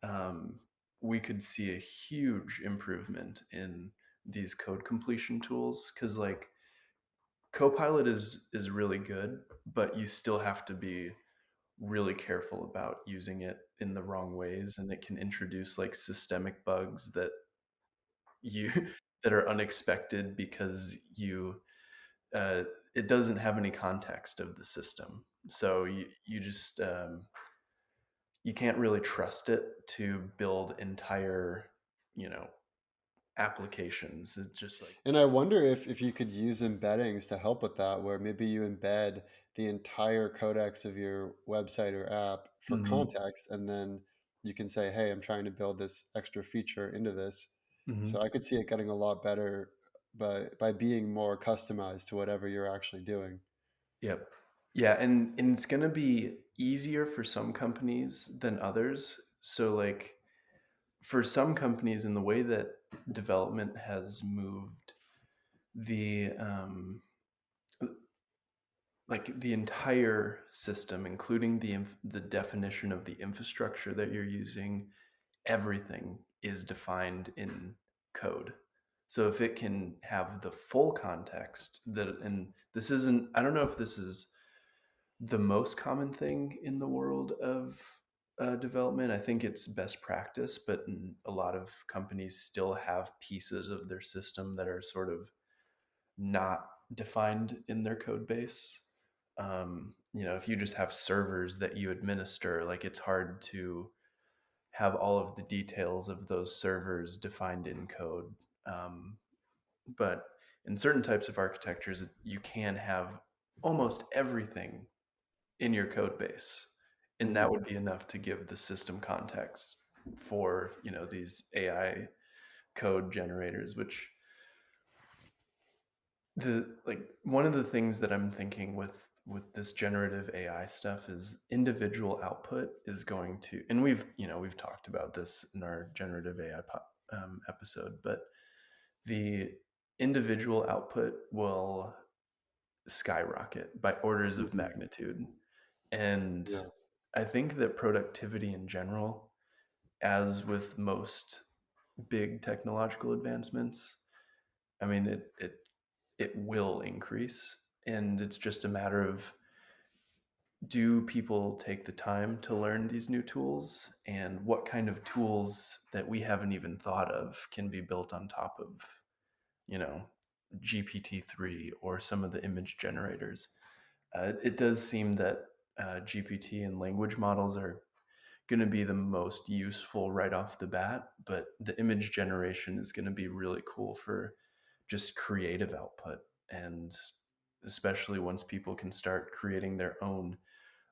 um, we could see a huge improvement in these code completion tools because like Copilot is really good, but you still have to be really careful about using it in the wrong ways, and it can introduce like systemic bugs that you that are unexpected because you uh, it doesn't have any context of the system. So you just you can't really trust it to build entire, you know, applications. It's just like And I wonder if you could use embeddings to help with that, where maybe you embed the entire codex of your website or app for mhm, context, and then you can say, "Hey, I'm trying to build this extra feature into this." So mhm. I could see it getting a lot better by being more customized to whatever you're actually doing. Yep. Yeah, and it's gonna be easier for some companies than others. So like for some companies in the way that development has moved, the like the entire system, including the definition of the infrastructure that you're using, everything is defined in code. So if it can have the full context that, and this isn't, I don't know if this is the most common thing in the world of development. I think it's best practice, but a lot of companies still have pieces of their system that are sort of not defined in their code base. You know, if you just have servers that you administer, like it's hard to have all of the details of those servers defined in code. Um, but in certain types of architectures, you can have almost everything in your code base, and that Mhm. would be enough to give the system context for, you know, these AI code generators. Which the like one of the things that I'm thinking with this generative AI stuff is individual output is going to, and we've, you know, we've talked about this in our generative AI episode, but the individual output will skyrocket by orders of Mhm. magnitude. And Yeah. I think that productivity in general, as with most big technological advancements, I mean, it will increase, and it's just a matter of, do people take the time to learn these new tools, and what kind of tools that we haven't even thought of can be built on top of, you know, GPT-3 or some of the image generators. It does seem that GPT and language models are going to be the most useful right off the bat, but the image generation is going to be really cool for just creative output. And especially once people can start creating their own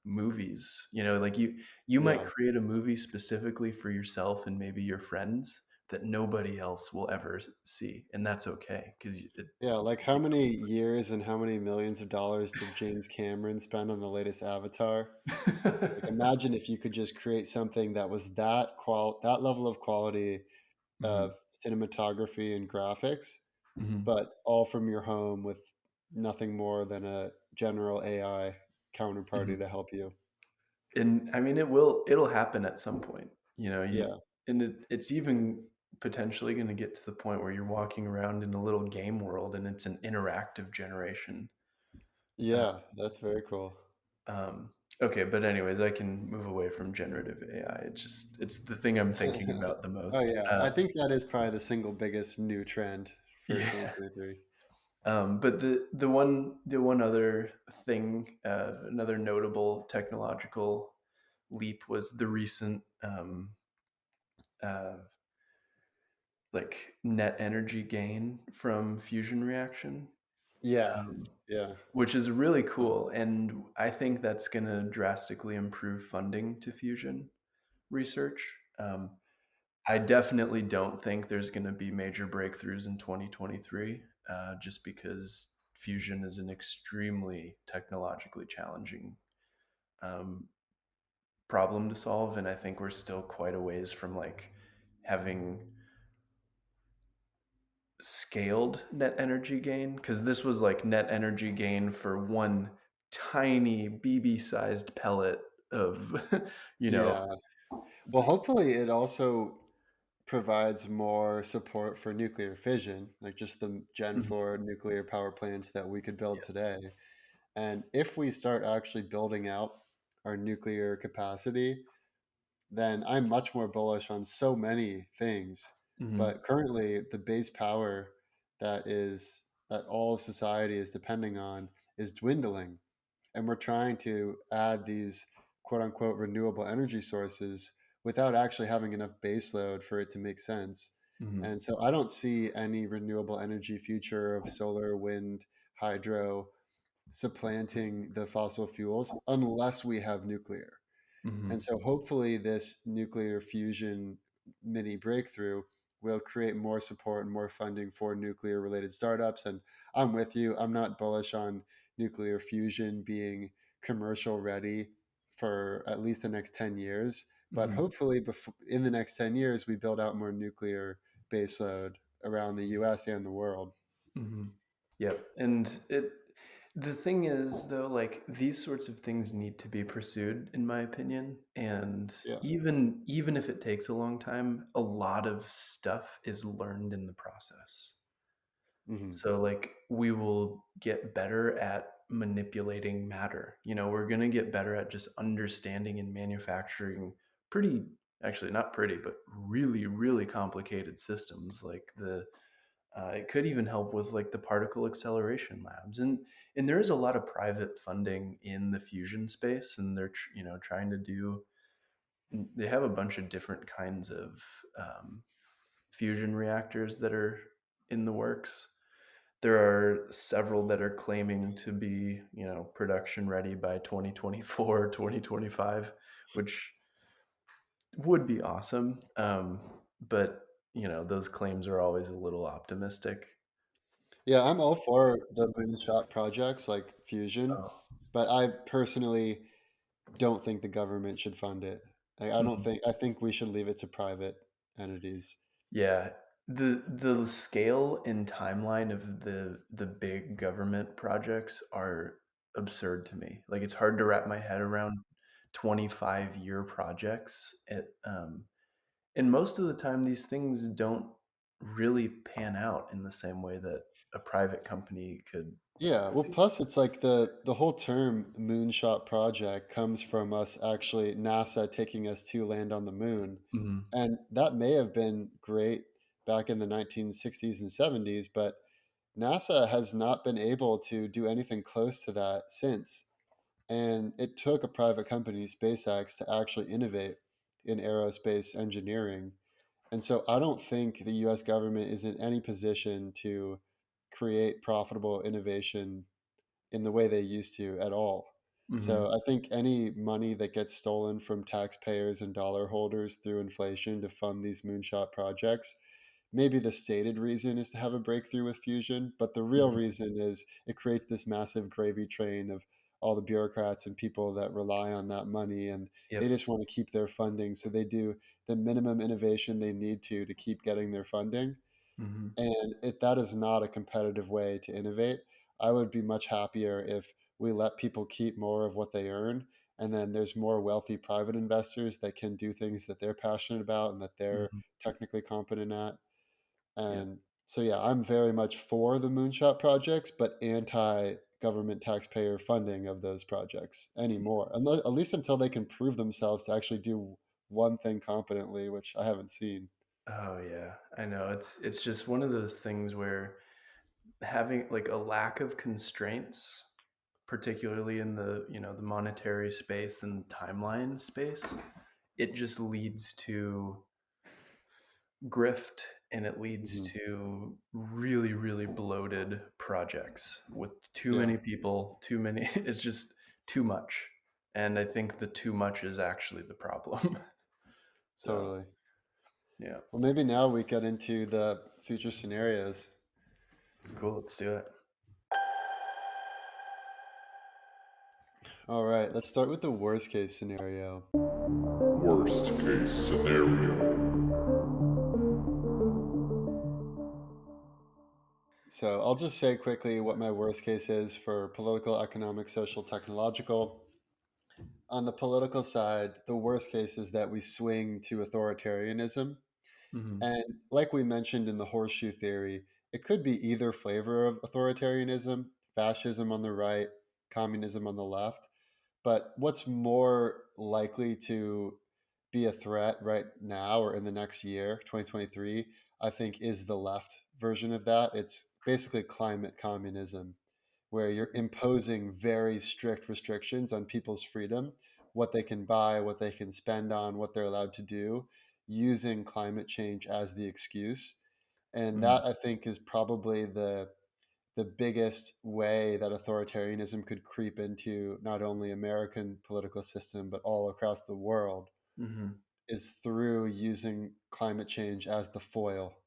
movies, you know, like you might Yeah. create a movie specifically for yourself and maybe your friends that nobody else will ever see, and that's okay because it Yeah, like how many years and how many millions of dollars did James Cameron spend on the latest Avatar? Like, imagine if you could just create something that was that level of quality Mhm, of cinematography and graphics, mhm, but all from your home with nothing more than a general AI counterparty mhm. to help you. And I mean, it'll happen at some point, you know, Yeah. and it's even potentially gonna get to the point where you're walking around in a little game world and it's an interactive generation. Uh, Yeah, that's very cool. okay, but anyways, I can move away from generative AI. It's the thing I'm thinking about the Oh, most. yeah. I think that is probably the single biggest new trend for Yeah. 2023. But the one other thing, another notable technological leap was the recent uh, like net energy gain from fusion reaction, Yeah. um, Yeah. which is really cool. And I think that's going to drastically improve funding to fusion research. I definitely don't think there's going to be major breakthroughs in 2023, just because. fusion is an extremely technologically challenging um, problem to solve, and I think we're still quite a ways from like having scaled net energy gain, because this was like net energy gain for one tiny BB sized pellet of you know. Yeah. Well, hopefully it also provides more support for nuclear fission, like just the Gen Mhm. 4 nuclear power plants that we could build Yeah. today. And if we start actually building out our nuclear capacity, then I'm much more bullish on so many things. Mhm. But currently, the base power that all of society is depending on is dwindling, and we're trying to add these quote unquote renewable energy sources without actually having enough baseload for it to make sense. Mhm. And so I don't see any renewable energy future of solar, wind, hydro supplanting the fossil fuels unless we have nuclear. And Mhm. so hopefully this nuclear fusion mini breakthrough will create more support and more funding for nuclear related startups. And I'm with you. I'm not bullish on nuclear fusion being commercial ready for at least the next 10 years. But Mhm. hopefully in the next 10 years, we build out more nuclear baseload around the US and the world. Mhm. Yep. And the thing is though, like these sorts of things need to be pursued, in my opinion. And Yeah. even if it takes a long time, a lot of stuff is learned in the process. Hmm. So like we will get better at manipulating matter. We're gonna get better at just understanding and manufacturing pretty actually not pretty, but really, really complicated systems like the it could even help with like the particle acceleration labs, and there is a lot of private funding in the fusion space, and they're trying to do. They have a bunch of different kinds of fusion reactors that are in the works. There are several that are claiming to be production ready by 2024, 2025, which would be awesome. But those claims are always a little optimistic. Yeah, I'm all for the moonshot projects like fusion, Oh. but I personally don't think the government should fund it. I don't Mhm. think I think we should leave it to private entities. Yeah. The scale and timeline of the big government projects are absurd to me. Like, it's hard to wrap my head around 25-year projects and most of the time, these things don't really pan out in the same way that a private company Yeah, could well, be. plus it's like the whole term moonshot project comes from us actually NASA taking us to land on the moon. Mhm. And that may have been great back in the 1960s and 70s, but NASA has not been able to do anything close to that since. And it took a private company, SpaceX, to actually innovate in aerospace engineering. And so I don't think the US government is in any position to create profitable innovation in the way they used to at all. So Mhm. I think any money that gets stolen from taxpayers and dollar holders through inflation to fund these moonshot projects, maybe the stated reason is to have a breakthrough with fusion, but the real Mhm. reason is it creates this massive gravy train of all the bureaucrats and people that rely on that money, and they Yep. just want to keep their funding, so they do the minimum innovation they need to keep getting their funding. Mhm. And if that is not a competitive way to innovate, I would be much happier if we let people keep more of what they earn. And then there's more wealthy private investors that can do things that they're passionate about and that they're Mhm. technically competent at. Yep. And so, yeah, I'm very much for the moonshot projects, but anti government taxpayer funding of those projects anymore, unless, at least until they can prove themselves to actually do one thing competently, which I haven't seen. Oh, yeah. I know. It's just one of those things where having, like, a lack of constraints, particularly in the monetary space and timeline space, it just leads to grift, and it leads Hmm. to really, really bloated projects with too Yeah, many people, too many it's just too much, and I think the too much is actually the problem. So, totally. yeah. Well, maybe now we get into the future scenarios. Cool, let's do it. All right, let's start with the worst case scenario. Worst case scenario. So I'll just say quickly what my worst case is for political, economic, social, technological. On the political side, the worst case is that we swing to authoritarianism. Mhm, And like we mentioned in the horseshoe theory, it could be either flavor of authoritarianism, fascism on the right, communism on the left. But what's more likely to be a threat right now or in the next year, 2023, I think is the left version of that. It's basically climate communism, where you're imposing very strict restrictions on people's freedom, what they can buy, what they can spend on, what they're allowed to do, using climate change as the excuse. And mhm, that I think is probably the biggest way that authoritarianism could creep into not only American political system but all across the world mhm, is through using climate change as the foil.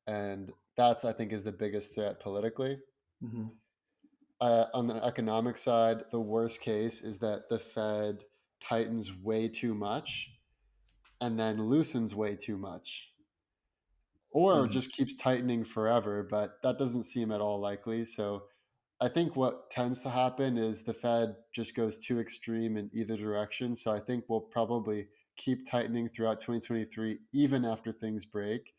And that's I think is the biggest threat politically. mhm, On the economic side, the worst case is that the Fed tightens way too much and then loosens way too much, or mhm, just keeps tightening forever, but that doesn't seem at all likely. So I think what tends to happen is the Fed just goes too extreme in either direction. So I think we'll probably keep tightening throughout 2023, even after things break.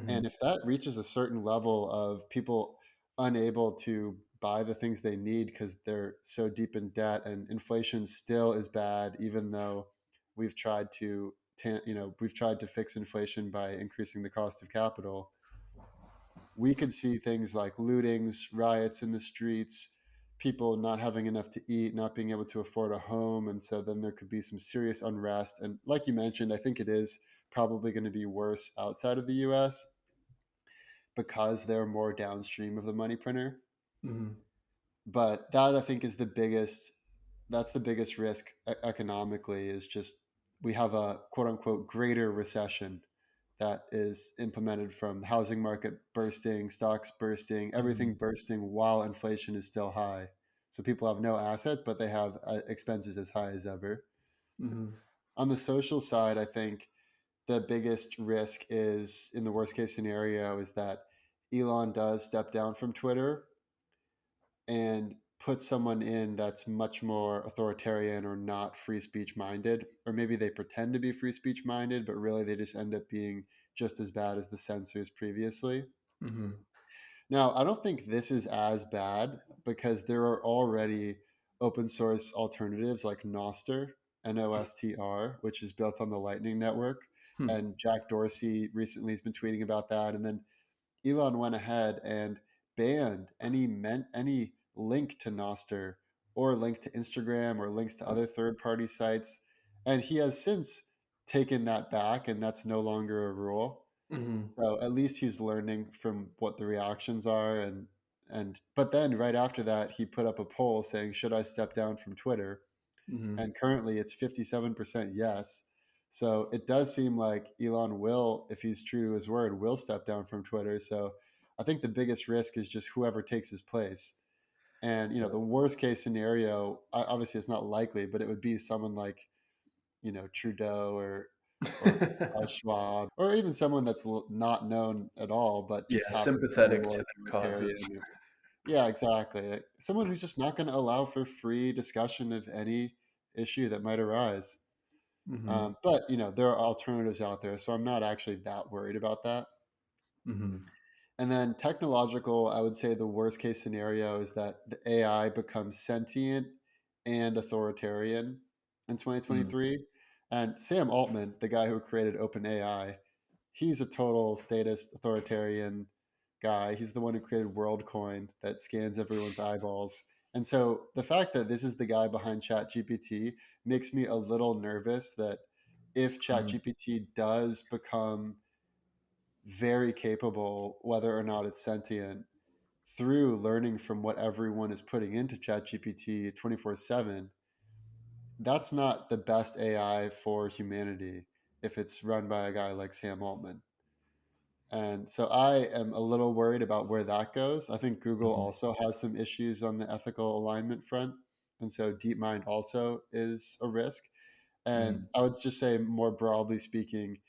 And mhm, if that reaches a certain level of people unable to buy the things they need because they're so deep in debt and inflation still is bad, even though we've tried to, we've tried to fix inflation by increasing the cost of capital, we could see things like lootings, riots in the streets, people not having enough to eat, not being able to afford a home. And so then there could be some serious unrest. And like you mentioned, I think it is probably going to be worse outside of the US because they're more downstream of the money printer. mhm, But that I think is that's the biggest risk economically is just we have a quote unquote greater recession that is implemented from the housing market bursting, stocks bursting, everything mhm, bursting while inflation is still high. So people have no assets, but they have expenses as high as ever. mhm, On the social side, I think the biggest risk is in the worst case scenario is that Elon does step down from Twitter and put someone in that's much more authoritarian or not free speech minded, or maybe they pretend to be free speech minded, but really they just end up being just as bad as the censors previously. mhm, Now, I don't think this is as bad because there are already open source alternatives like Nostr, Nostr, which is built on the Lightning Network. hmm, And Jack Dorsey recently has been tweeting about that. And then Elon went ahead and banned any link to Nostr or link to Instagram or links to other third-party sites. And he has since taken that back, and that's no longer a rule. mhm, So at least he's learning from what the reactions are, and but then right after that, he put up a poll saying, "Should I step down from Twitter?" mhm, And currently it's 57% yes. So it does seem like Elon will, if he's true to his word, will step down from Twitter. So I think the biggest risk is just whoever takes his place. And the worst case scenario, obviously it's not likely, but it would be someone like Trudeau or Klaus Schwab, or even someone that's not known at all, but just yeah, happens to be sympathetic to more their causes. authoritarian. Yeah, exactly. Like, someone who's just not going to allow for free discussion of any issue that might arise. Mhm, But there are alternatives out there, so I'm not actually that worried about that. mhm, And then technological, I would say the worst case scenario is that the AI becomes sentient and authoritarian in mm, 2023. And Sam Altman, the guy who created OpenAI, he's a total statist authoritarian guy. He's the one who created WorldCoin that scans everyone's eyeballs. And so the fact that this is the guy behind ChatGPT makes me a little nervous that if mhm, ChatGPT does become very capable, whether or not it's sentient, through learning from what everyone is putting into ChatGPT 24/7, that's not the best AI for humanity if it's run by a guy like Sam Altman. And so I am a little worried about where that goes. I think Google mhm, also has some issues on the ethical alignment front. And so DeepMind also is a risk. And Mhm. I would just say, more broadly speaking,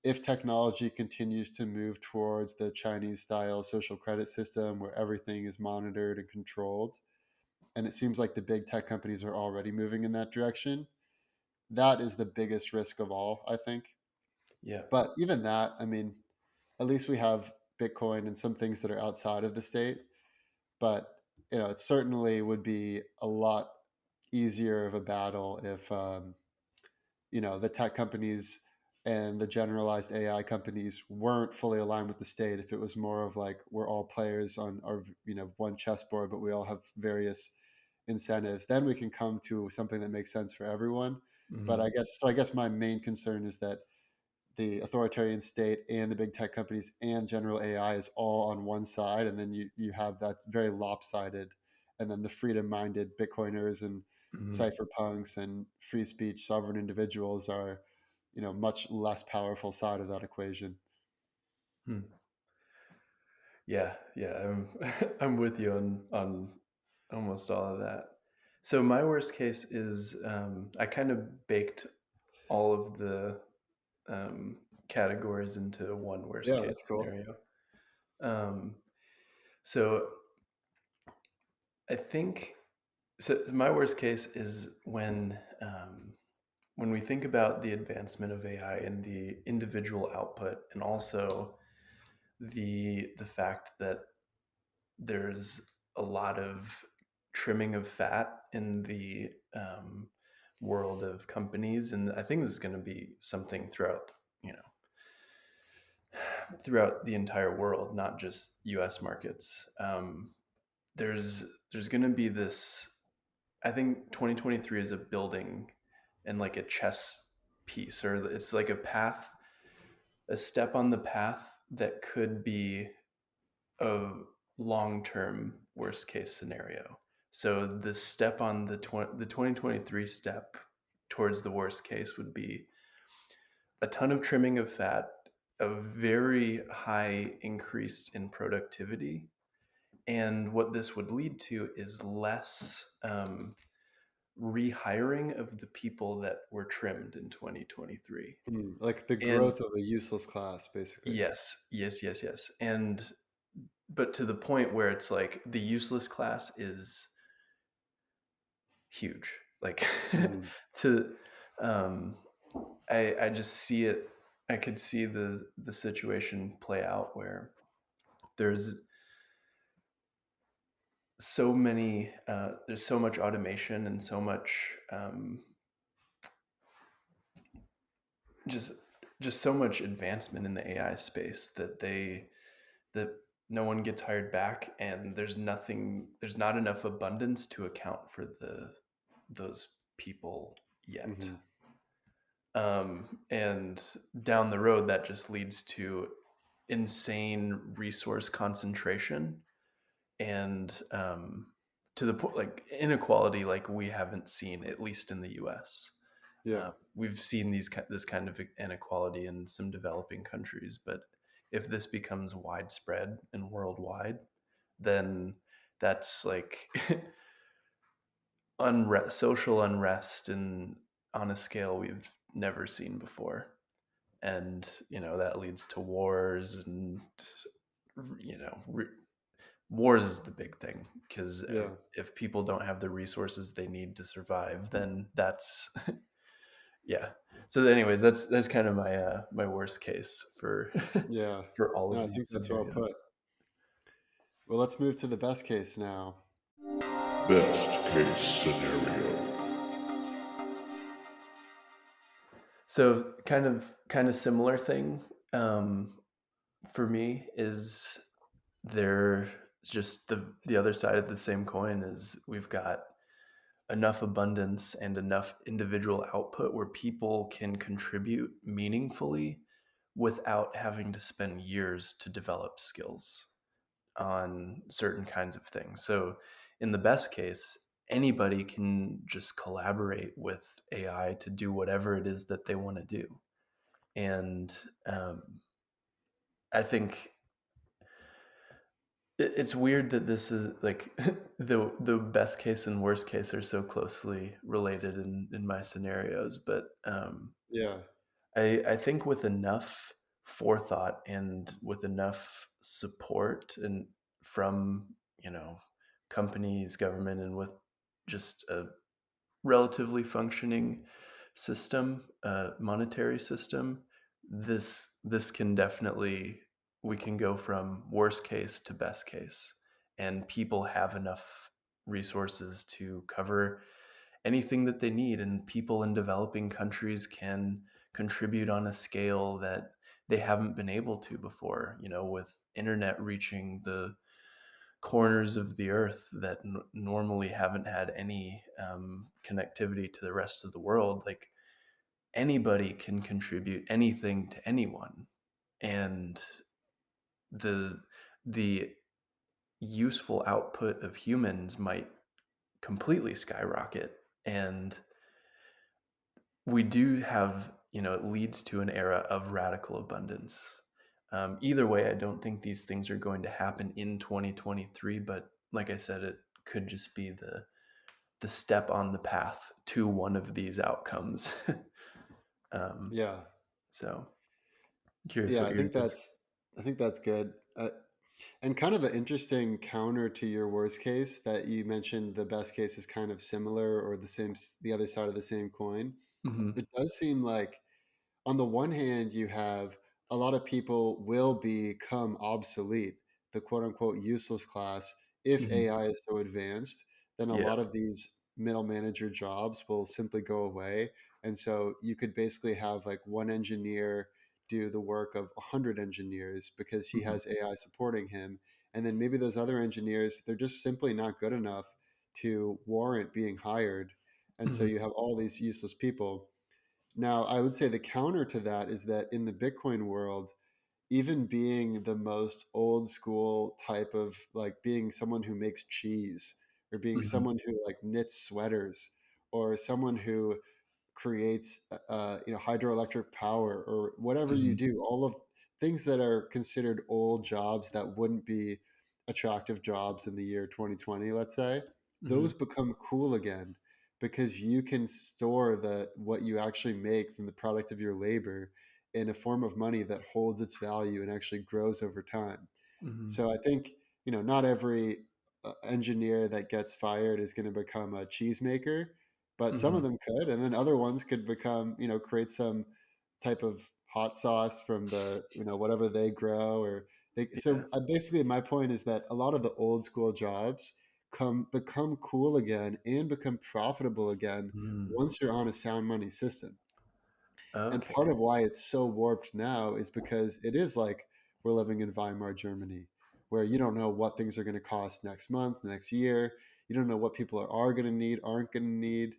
if technology continues to move towards the Chinese style social credit system where everything is monitored and controlled, and it seems like the big tech companies are already moving in that direction, that is the biggest risk of all, I think. Yeah. But even that, I mean, at least we have Bitcoin and some things that are outside of the state. But it certainly would be a lot easier of a battle if the tech companies and the generalized AI companies weren't fully aligned with the state. If it was more of like we're all players on our one chessboard, but we all have various incentives, then we can come to something that makes sense for everyone. But Mhm. I guess my main concern is that the authoritarian state and the big tech companies and general AI is all on one side, and then you have that very lopsided, and then the freedom-minded Bitcoiners and Mhm. cypherpunks and free speech sovereign individuals are, much less powerful side of that equation. Hmm. Yeah, yeah, I'm I'm with you on almost all of that. So my worst case is I kind of baked all of the categories into one worst Yeah, case that's cool. scenario. Um, so I think so. My worst case is when we think about the advancement of AI and the individual output, and also the fact that there's a lot of trimming of fat in the world of companies, and I think this is going to be something throughout, you know, throughout the entire world, not just U.S. markets. There's going to be this. I think 2023 is a building and like a chess piece, or it's like a path, a step on the path that could be a long-term worst case scenario. So the step on the 2023 step towards the worst case would be a ton of trimming of fat, a very high increase in productivity, and what this would lead to is less rehiring of the people that were trimmed in 2023. Like the And growth of a useless class, basically. yes, yes, yes, yes. And but to the point where it's like the useless class is huge. Like Mm. to um I just see it. I could see the situation play out where there's there's so much automation and so much just just so much advancement in the AI space that no one gets hired back, and there's not enough abundance to account for those people yet. Hmm. And down the road, that just leads to insane resource concentration and to the point like inequality like we haven't seen, at least in the US. Yeah. We've seen this kind of inequality in some developing countries, but if this becomes widespread and worldwide, then that's like social unrest and on a scale we've never seen before. And that leads to wars, and you know re- wars is the big thing, because Yeah. if people don't have the resources they need to survive, then that's yeah. So anyways, that's kind of my worst case for Yeah. for all No, of I these think that's well scenarios. put. Well, let's move to the best case now. Best case scenario. So kind of similar thing um, for me is there just the other side of the same coin is we've got enough abundance and enough individual output where people can contribute meaningfully without having to spend years to develop skills on certain kinds of things. So, in the best case, anybody can just collaborate with AI to do whatever it is that they want to do. And I think It's weird that this is like the best case and worst case are so closely related in my scenarios, but Yeah, I think with enough forethought and with enough support and from, companies, government, and with just a relatively functioning system, monetary system, this can definitely we can go from worst case to best case, and people have enough resources to cover anything that they need, and people in developing countries can contribute on a scale that they haven't been able to before, with internet reaching the corners of the earth that normally haven't had any connectivity to the rest of the world. Like, anybody can contribute anything to anyone, and the the useful output of humans might completely skyrocket. And we do have, it leads to an era of radical abundance. Either way, I don't think these things are going to happen in 2023, but like I said, it could just be the step on the path to one of these outcomes. um, yeah, so curious yeah. what yours is. I think that's good. And kind of an interesting counter to your worst case that you mentioned. The best case is kind of similar or the same, the other side of the same coin. Hmm. It does seem like on the one hand, you have a lot of people will become obsolete, the quote unquote useless class, if Hmm. AI is so advanced, then a Yeah. lot of these middle manager jobs will simply go away. And so you could basically have like one engineer do the work of 100 engineers because he Hmm. has AI supporting him. And then maybe those other engineers, they're just simply not good enough to warrant being hired. And so Hmm. you have all these useless people. Now, I would say the counter to that is that in the Bitcoin world, even being the most old school type of like being someone who makes cheese or being Hmm. someone who like knits sweaters or someone who creates hydroelectric power or whatever you Hmm. do, all of things that are considered old jobs that wouldn't be attractive jobs in the year 2020, let's say, Hmm. those become cool again because you can store the what you actually make from the product of your labor in a form of money that holds its value and actually grows over time. Hmm. So I think, not every engineer that gets fired is going to become a cheesemaker, but some Hmm. of them could, and then other ones could become, create some type of hot sauce from the, whatever they grow or they. Yeah. So basically, my point is that a lot of the old school jobs come become cool again and become profitable again Mm. once you're on a sound money system. And part Okay. of why it's so warped now is because it is like we're living in Weimar Germany, where you don't know what things are going to cost next month, next year. You don't know what people are going to need, aren't going to need.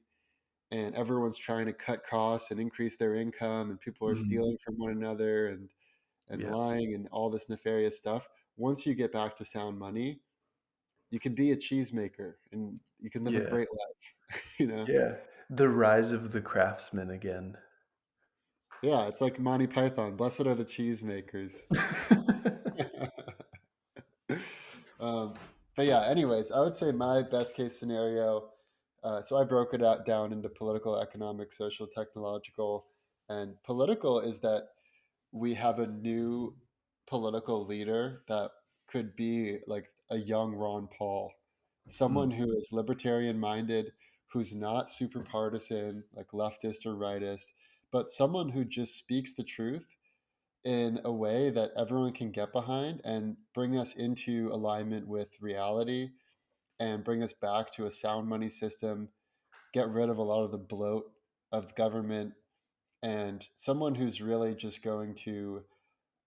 And everyone's trying to cut costs and increase their income, and people are Hmm. stealing from one another and Yeah. lying and all this nefarious stuff. Once you get back to sound money, you can be a cheesemaker and you can live a Yeah. great life, you know? Yeah. The rise of the craftsman again. Yeah, it's like Monty Python. Blessed are the cheesemakers. um, but yeah, anyways, I would say my best case scenario. So I broke it out down into political, economic, social, technological, and political is that we have a new political leader that could be like a young Ron Paul, someone Mm. who is libertarian minded, who's not super partisan, like leftist or rightist, but someone who just speaks the truth in a way that everyone can get behind and bring us into alignment with reality and bring us back to a sound money system, get rid of a lot of the bloat of government, and someone who's really just going to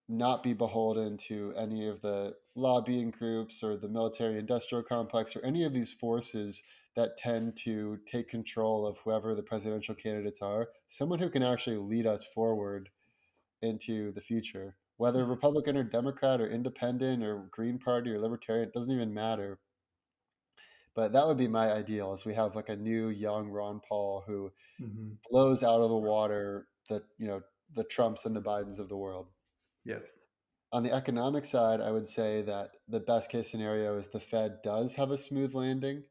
not be beholden to any of the lobbying groups or the military industrial complex or any of these forces that tend to take control of whoever the presidential candidates are. Someone who can actually lead us forward into the future. Whether Republican or Democrat or independent or Green Party or Libertarian, it doesn't even matter. But that would be my ideal is we have like a new young Ron Paul who Hmm. blows out of the water the the Trumps and the Bidens of the world. Yep. On the economic side, I would say that the best case scenario is the Fed does have a smooth landing.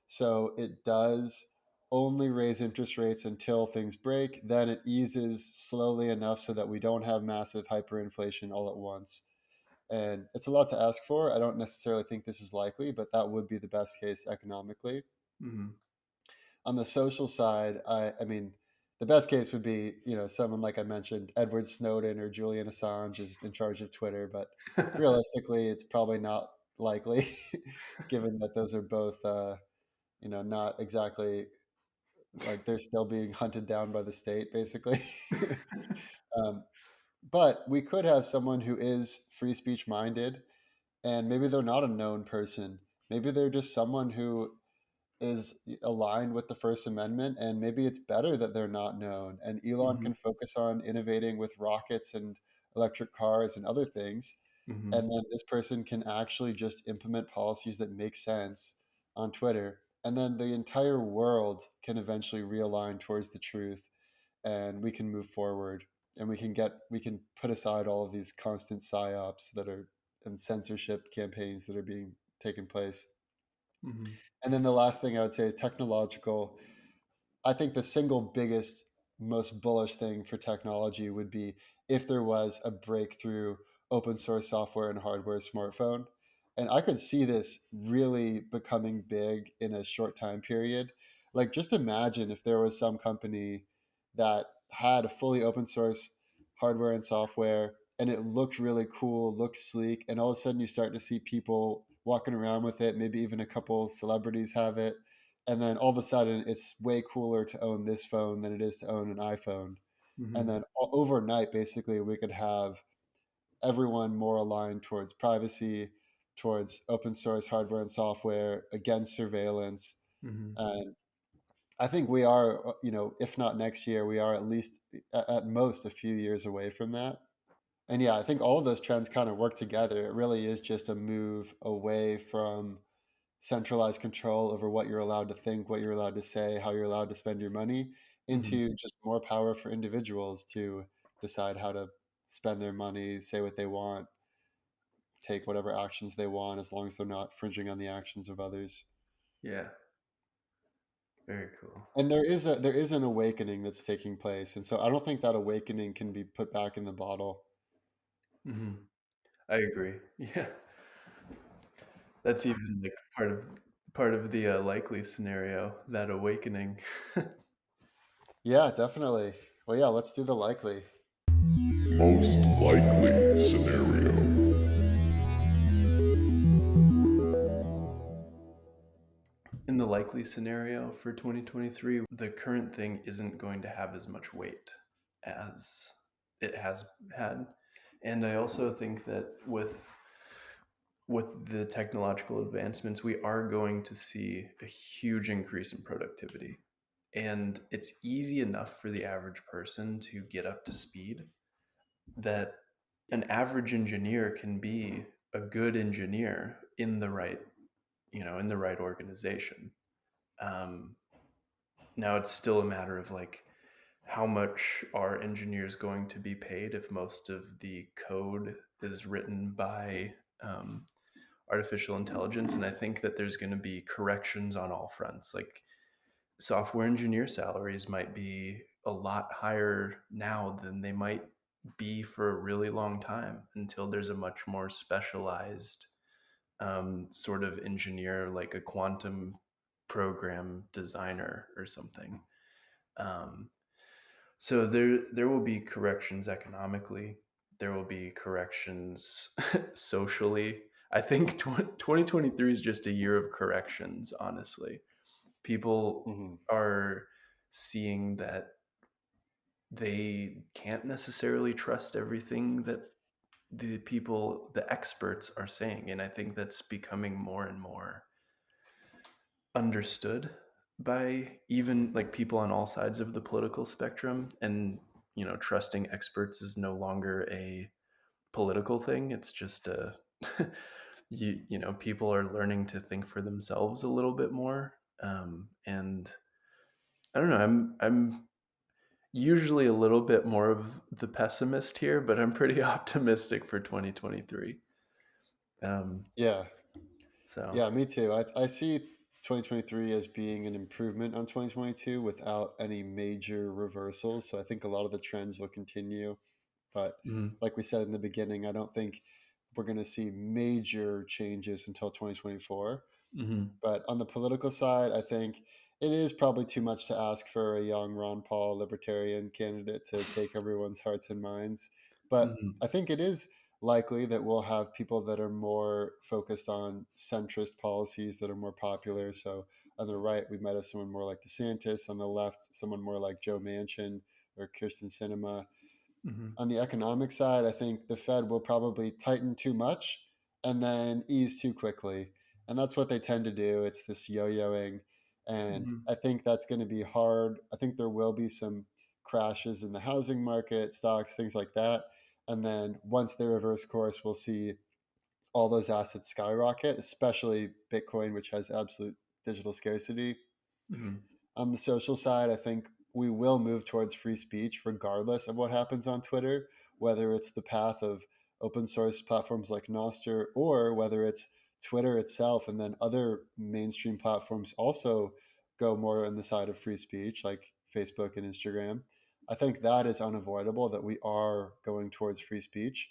So it does only raise interest rates until things break. Then it eases slowly enough so that we don't have massive hyperinflation all at once. And it's a lot to ask for. I don't necessarily think this is likely, but that would be the best case economically. Hmm. On the social side, I mean, the best case would be, someone like I mentioned, Edward Snowden or Julian Assange is in charge of Twitter, but realistically, it's probably not likely, given that those are both, not exactly like they're still being hunted down by the state, basically. um, but we could have someone who is free speech minded, and maybe they're not a known person. Maybe they're just someone who is aligned with the First Amendment, and maybe it's better that they're not known. And Elon Hmm. can focus on innovating with rockets and electric cars and other things. Hmm. And then this person can actually just implement policies that make sense on Twitter. And then the entire world can eventually realign towards the truth, and we can move forward, and we can put aside all of these constant psyops that are and censorship campaigns that are being taken place. Hmm. And then the last thing I would say is technological. I think the single biggest, most bullish thing for technology would be if there was a breakthrough open source software and hardware smartphone. And I could see this really becoming big in a short time period. Like, just imagine if there was some company that had a fully open source hardware and software, and it looked really cool, looked sleek, and all of a sudden you start to see people walking around with it, maybe even a couple celebrities have it, and then all of a sudden it's way cooler to own this phone than it is to own an iPhone. And Hmm. then overnight, basically, we could have everyone more aligned towards privacy, towards open source hardware and software, against surveillance. Hmm. And I think we are, if not next year, we are at least at most a few years away from that. And yeah, I think all of those trends kind of work together. It really is just a move away from centralized control over what you're allowed to think, what you're allowed to say, how you're allowed to spend your money, Hmm. into just more power for individuals to decide how to spend their money, say what they want, take whatever actions they want, as long as they're not infringing on the actions of others. Yeah, very cool. And there is an awakening that's taking place, and so I don't think that awakening can be put back in the bottle. Hmm. I agree. Yeah, that's even like part of the likely scenario, that awakening. Yeah, definitely. Well, yeah, let's do the likely. Most likely scenario. In the likely scenario for 2023, the current thing isn't going to have as much weight as it has had. And I also think that with the technological advancements, we are going to see a huge increase in productivity. And it's easy enough for the average person to get up to speed that an average engineer can be a good engineer in the right, in the right organization. Um, Now it's still a matter of like how much are engineers going to be paid if most of the code is written by artificial intelligence. And I think that there's going to be corrections on all fronts. Like software engineer salaries might be a lot higher now than they might be for a really long time until there's a much more specialized sort of engineer, like a quantum program designer or something. Um, so there will be corrections economically. There will be corrections socially. I think 2023 is just a year of corrections, honestly. People Hmm. are seeing that they can't necessarily trust everything that the experts are saying. And I think that's becoming more and more understood by even like people on all sides of the political spectrum. And trusting experts is no longer a political thing. It's just a people are learning to think for themselves a little bit more. And I don't know, I'm usually a little bit more of the pessimist here, but I'm pretty optimistic for 2023. Um, Yeah. so, Yeah, me too. I see 2023 as being an improvement on 2022 without any major reversals. So I think a lot of the trends will continue. But mhm, like we said in the beginning, I don't think we're going to see major changes until 2024. mhm, But on the political side, I think it is probably too much to ask for a young Ron Paul libertarian candidate to take everyone's hearts and minds. But mhm, I think it is likely that we'll have people that are more focused on centrist policies that are more popular. So on the right, we might have someone more like DeSantis. On the left, someone more like Joe Manchin or Kirsten Sinema. mhm, On the economic side, I think the Fed will probably tighten too much and then ease too quickly. And that's what they tend to do. It's this yo yoing. And mhm, I think that's going to be hard. I think there will be some crashes in the housing market, stocks, things like that. And then once they reverse course, we'll see all those assets skyrocket, especially Bitcoin, which has absolute digital scarcity. mhm, On the social side, I think we will move towards free speech regardless of what happens on Twitter, whether it's the path of open source platforms like Nostr or whether it's Twitter itself and then other mainstream platforms also go more on the side of free speech like Facebook and Instagram. I think that is unavoidable that we are going towards free speech.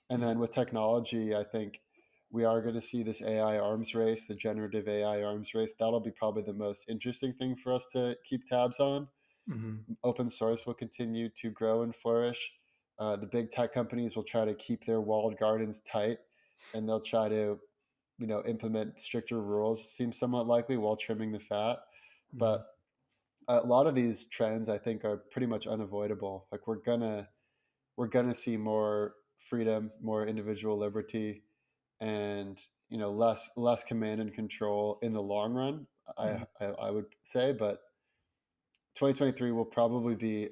And then mhm, with technology, I think we are going to see this AI arms race, the generative AI arms race. That'll be probably the most interesting thing for us to keep tabs on. mhm, Open source will continue to grow and flourish. The big tech companies will try to keep their walled gardens tight, and they'll try to, implement stricter rules. Seems somewhat likely while trimming the fat, mhm, but a lot of these trends I think are pretty much unavoidable. Like we're gonna see more freedom, more individual liberty, and less command and control in the long run. mhm. I would say, but 2023 will probably be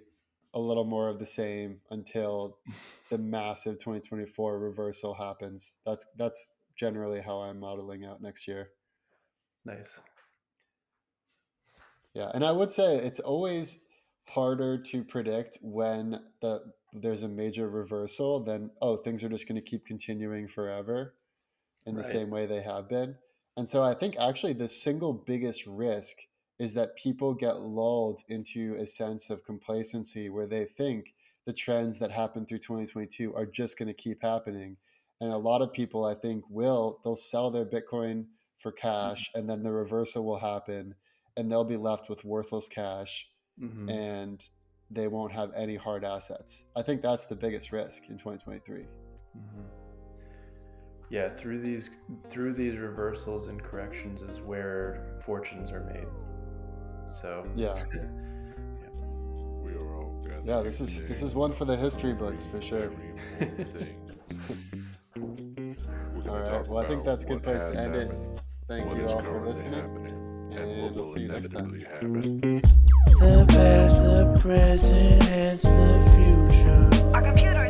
a little more of the same until the massive 2024 reversal happens. That's generally how I'm modeling out next year. Nice. Yeah, and I would say it's always harder to predict when there's a major reversal than things are just going to keep continuing forever in the Right. same way they have been. And so I think actually the single biggest risk is that people get lulled into a sense of complacency where they think the trends that happened through 2022 are just going to keep happening. And a lot of people, I think, they'll sell their Bitcoin for Mhm, cash and then the reversal will happen and they'll be left with worthless cash mhm, and they won't have any hard assets. I think that's the biggest risk in 2023. mhm. Yeah, through these reversals and corrections is where fortunes are made. So, Yeah. yeah. We are all gathered Yeah, here this is today one to for the talk history about books for three sure. very important things. We're All going to right. talk Well, I think about that's a good what place to has end it. happened, Thank what you is all for currently listening, happening, and and what I'll will see you next time. inevitably happen. The past, the present, and the future. Our computer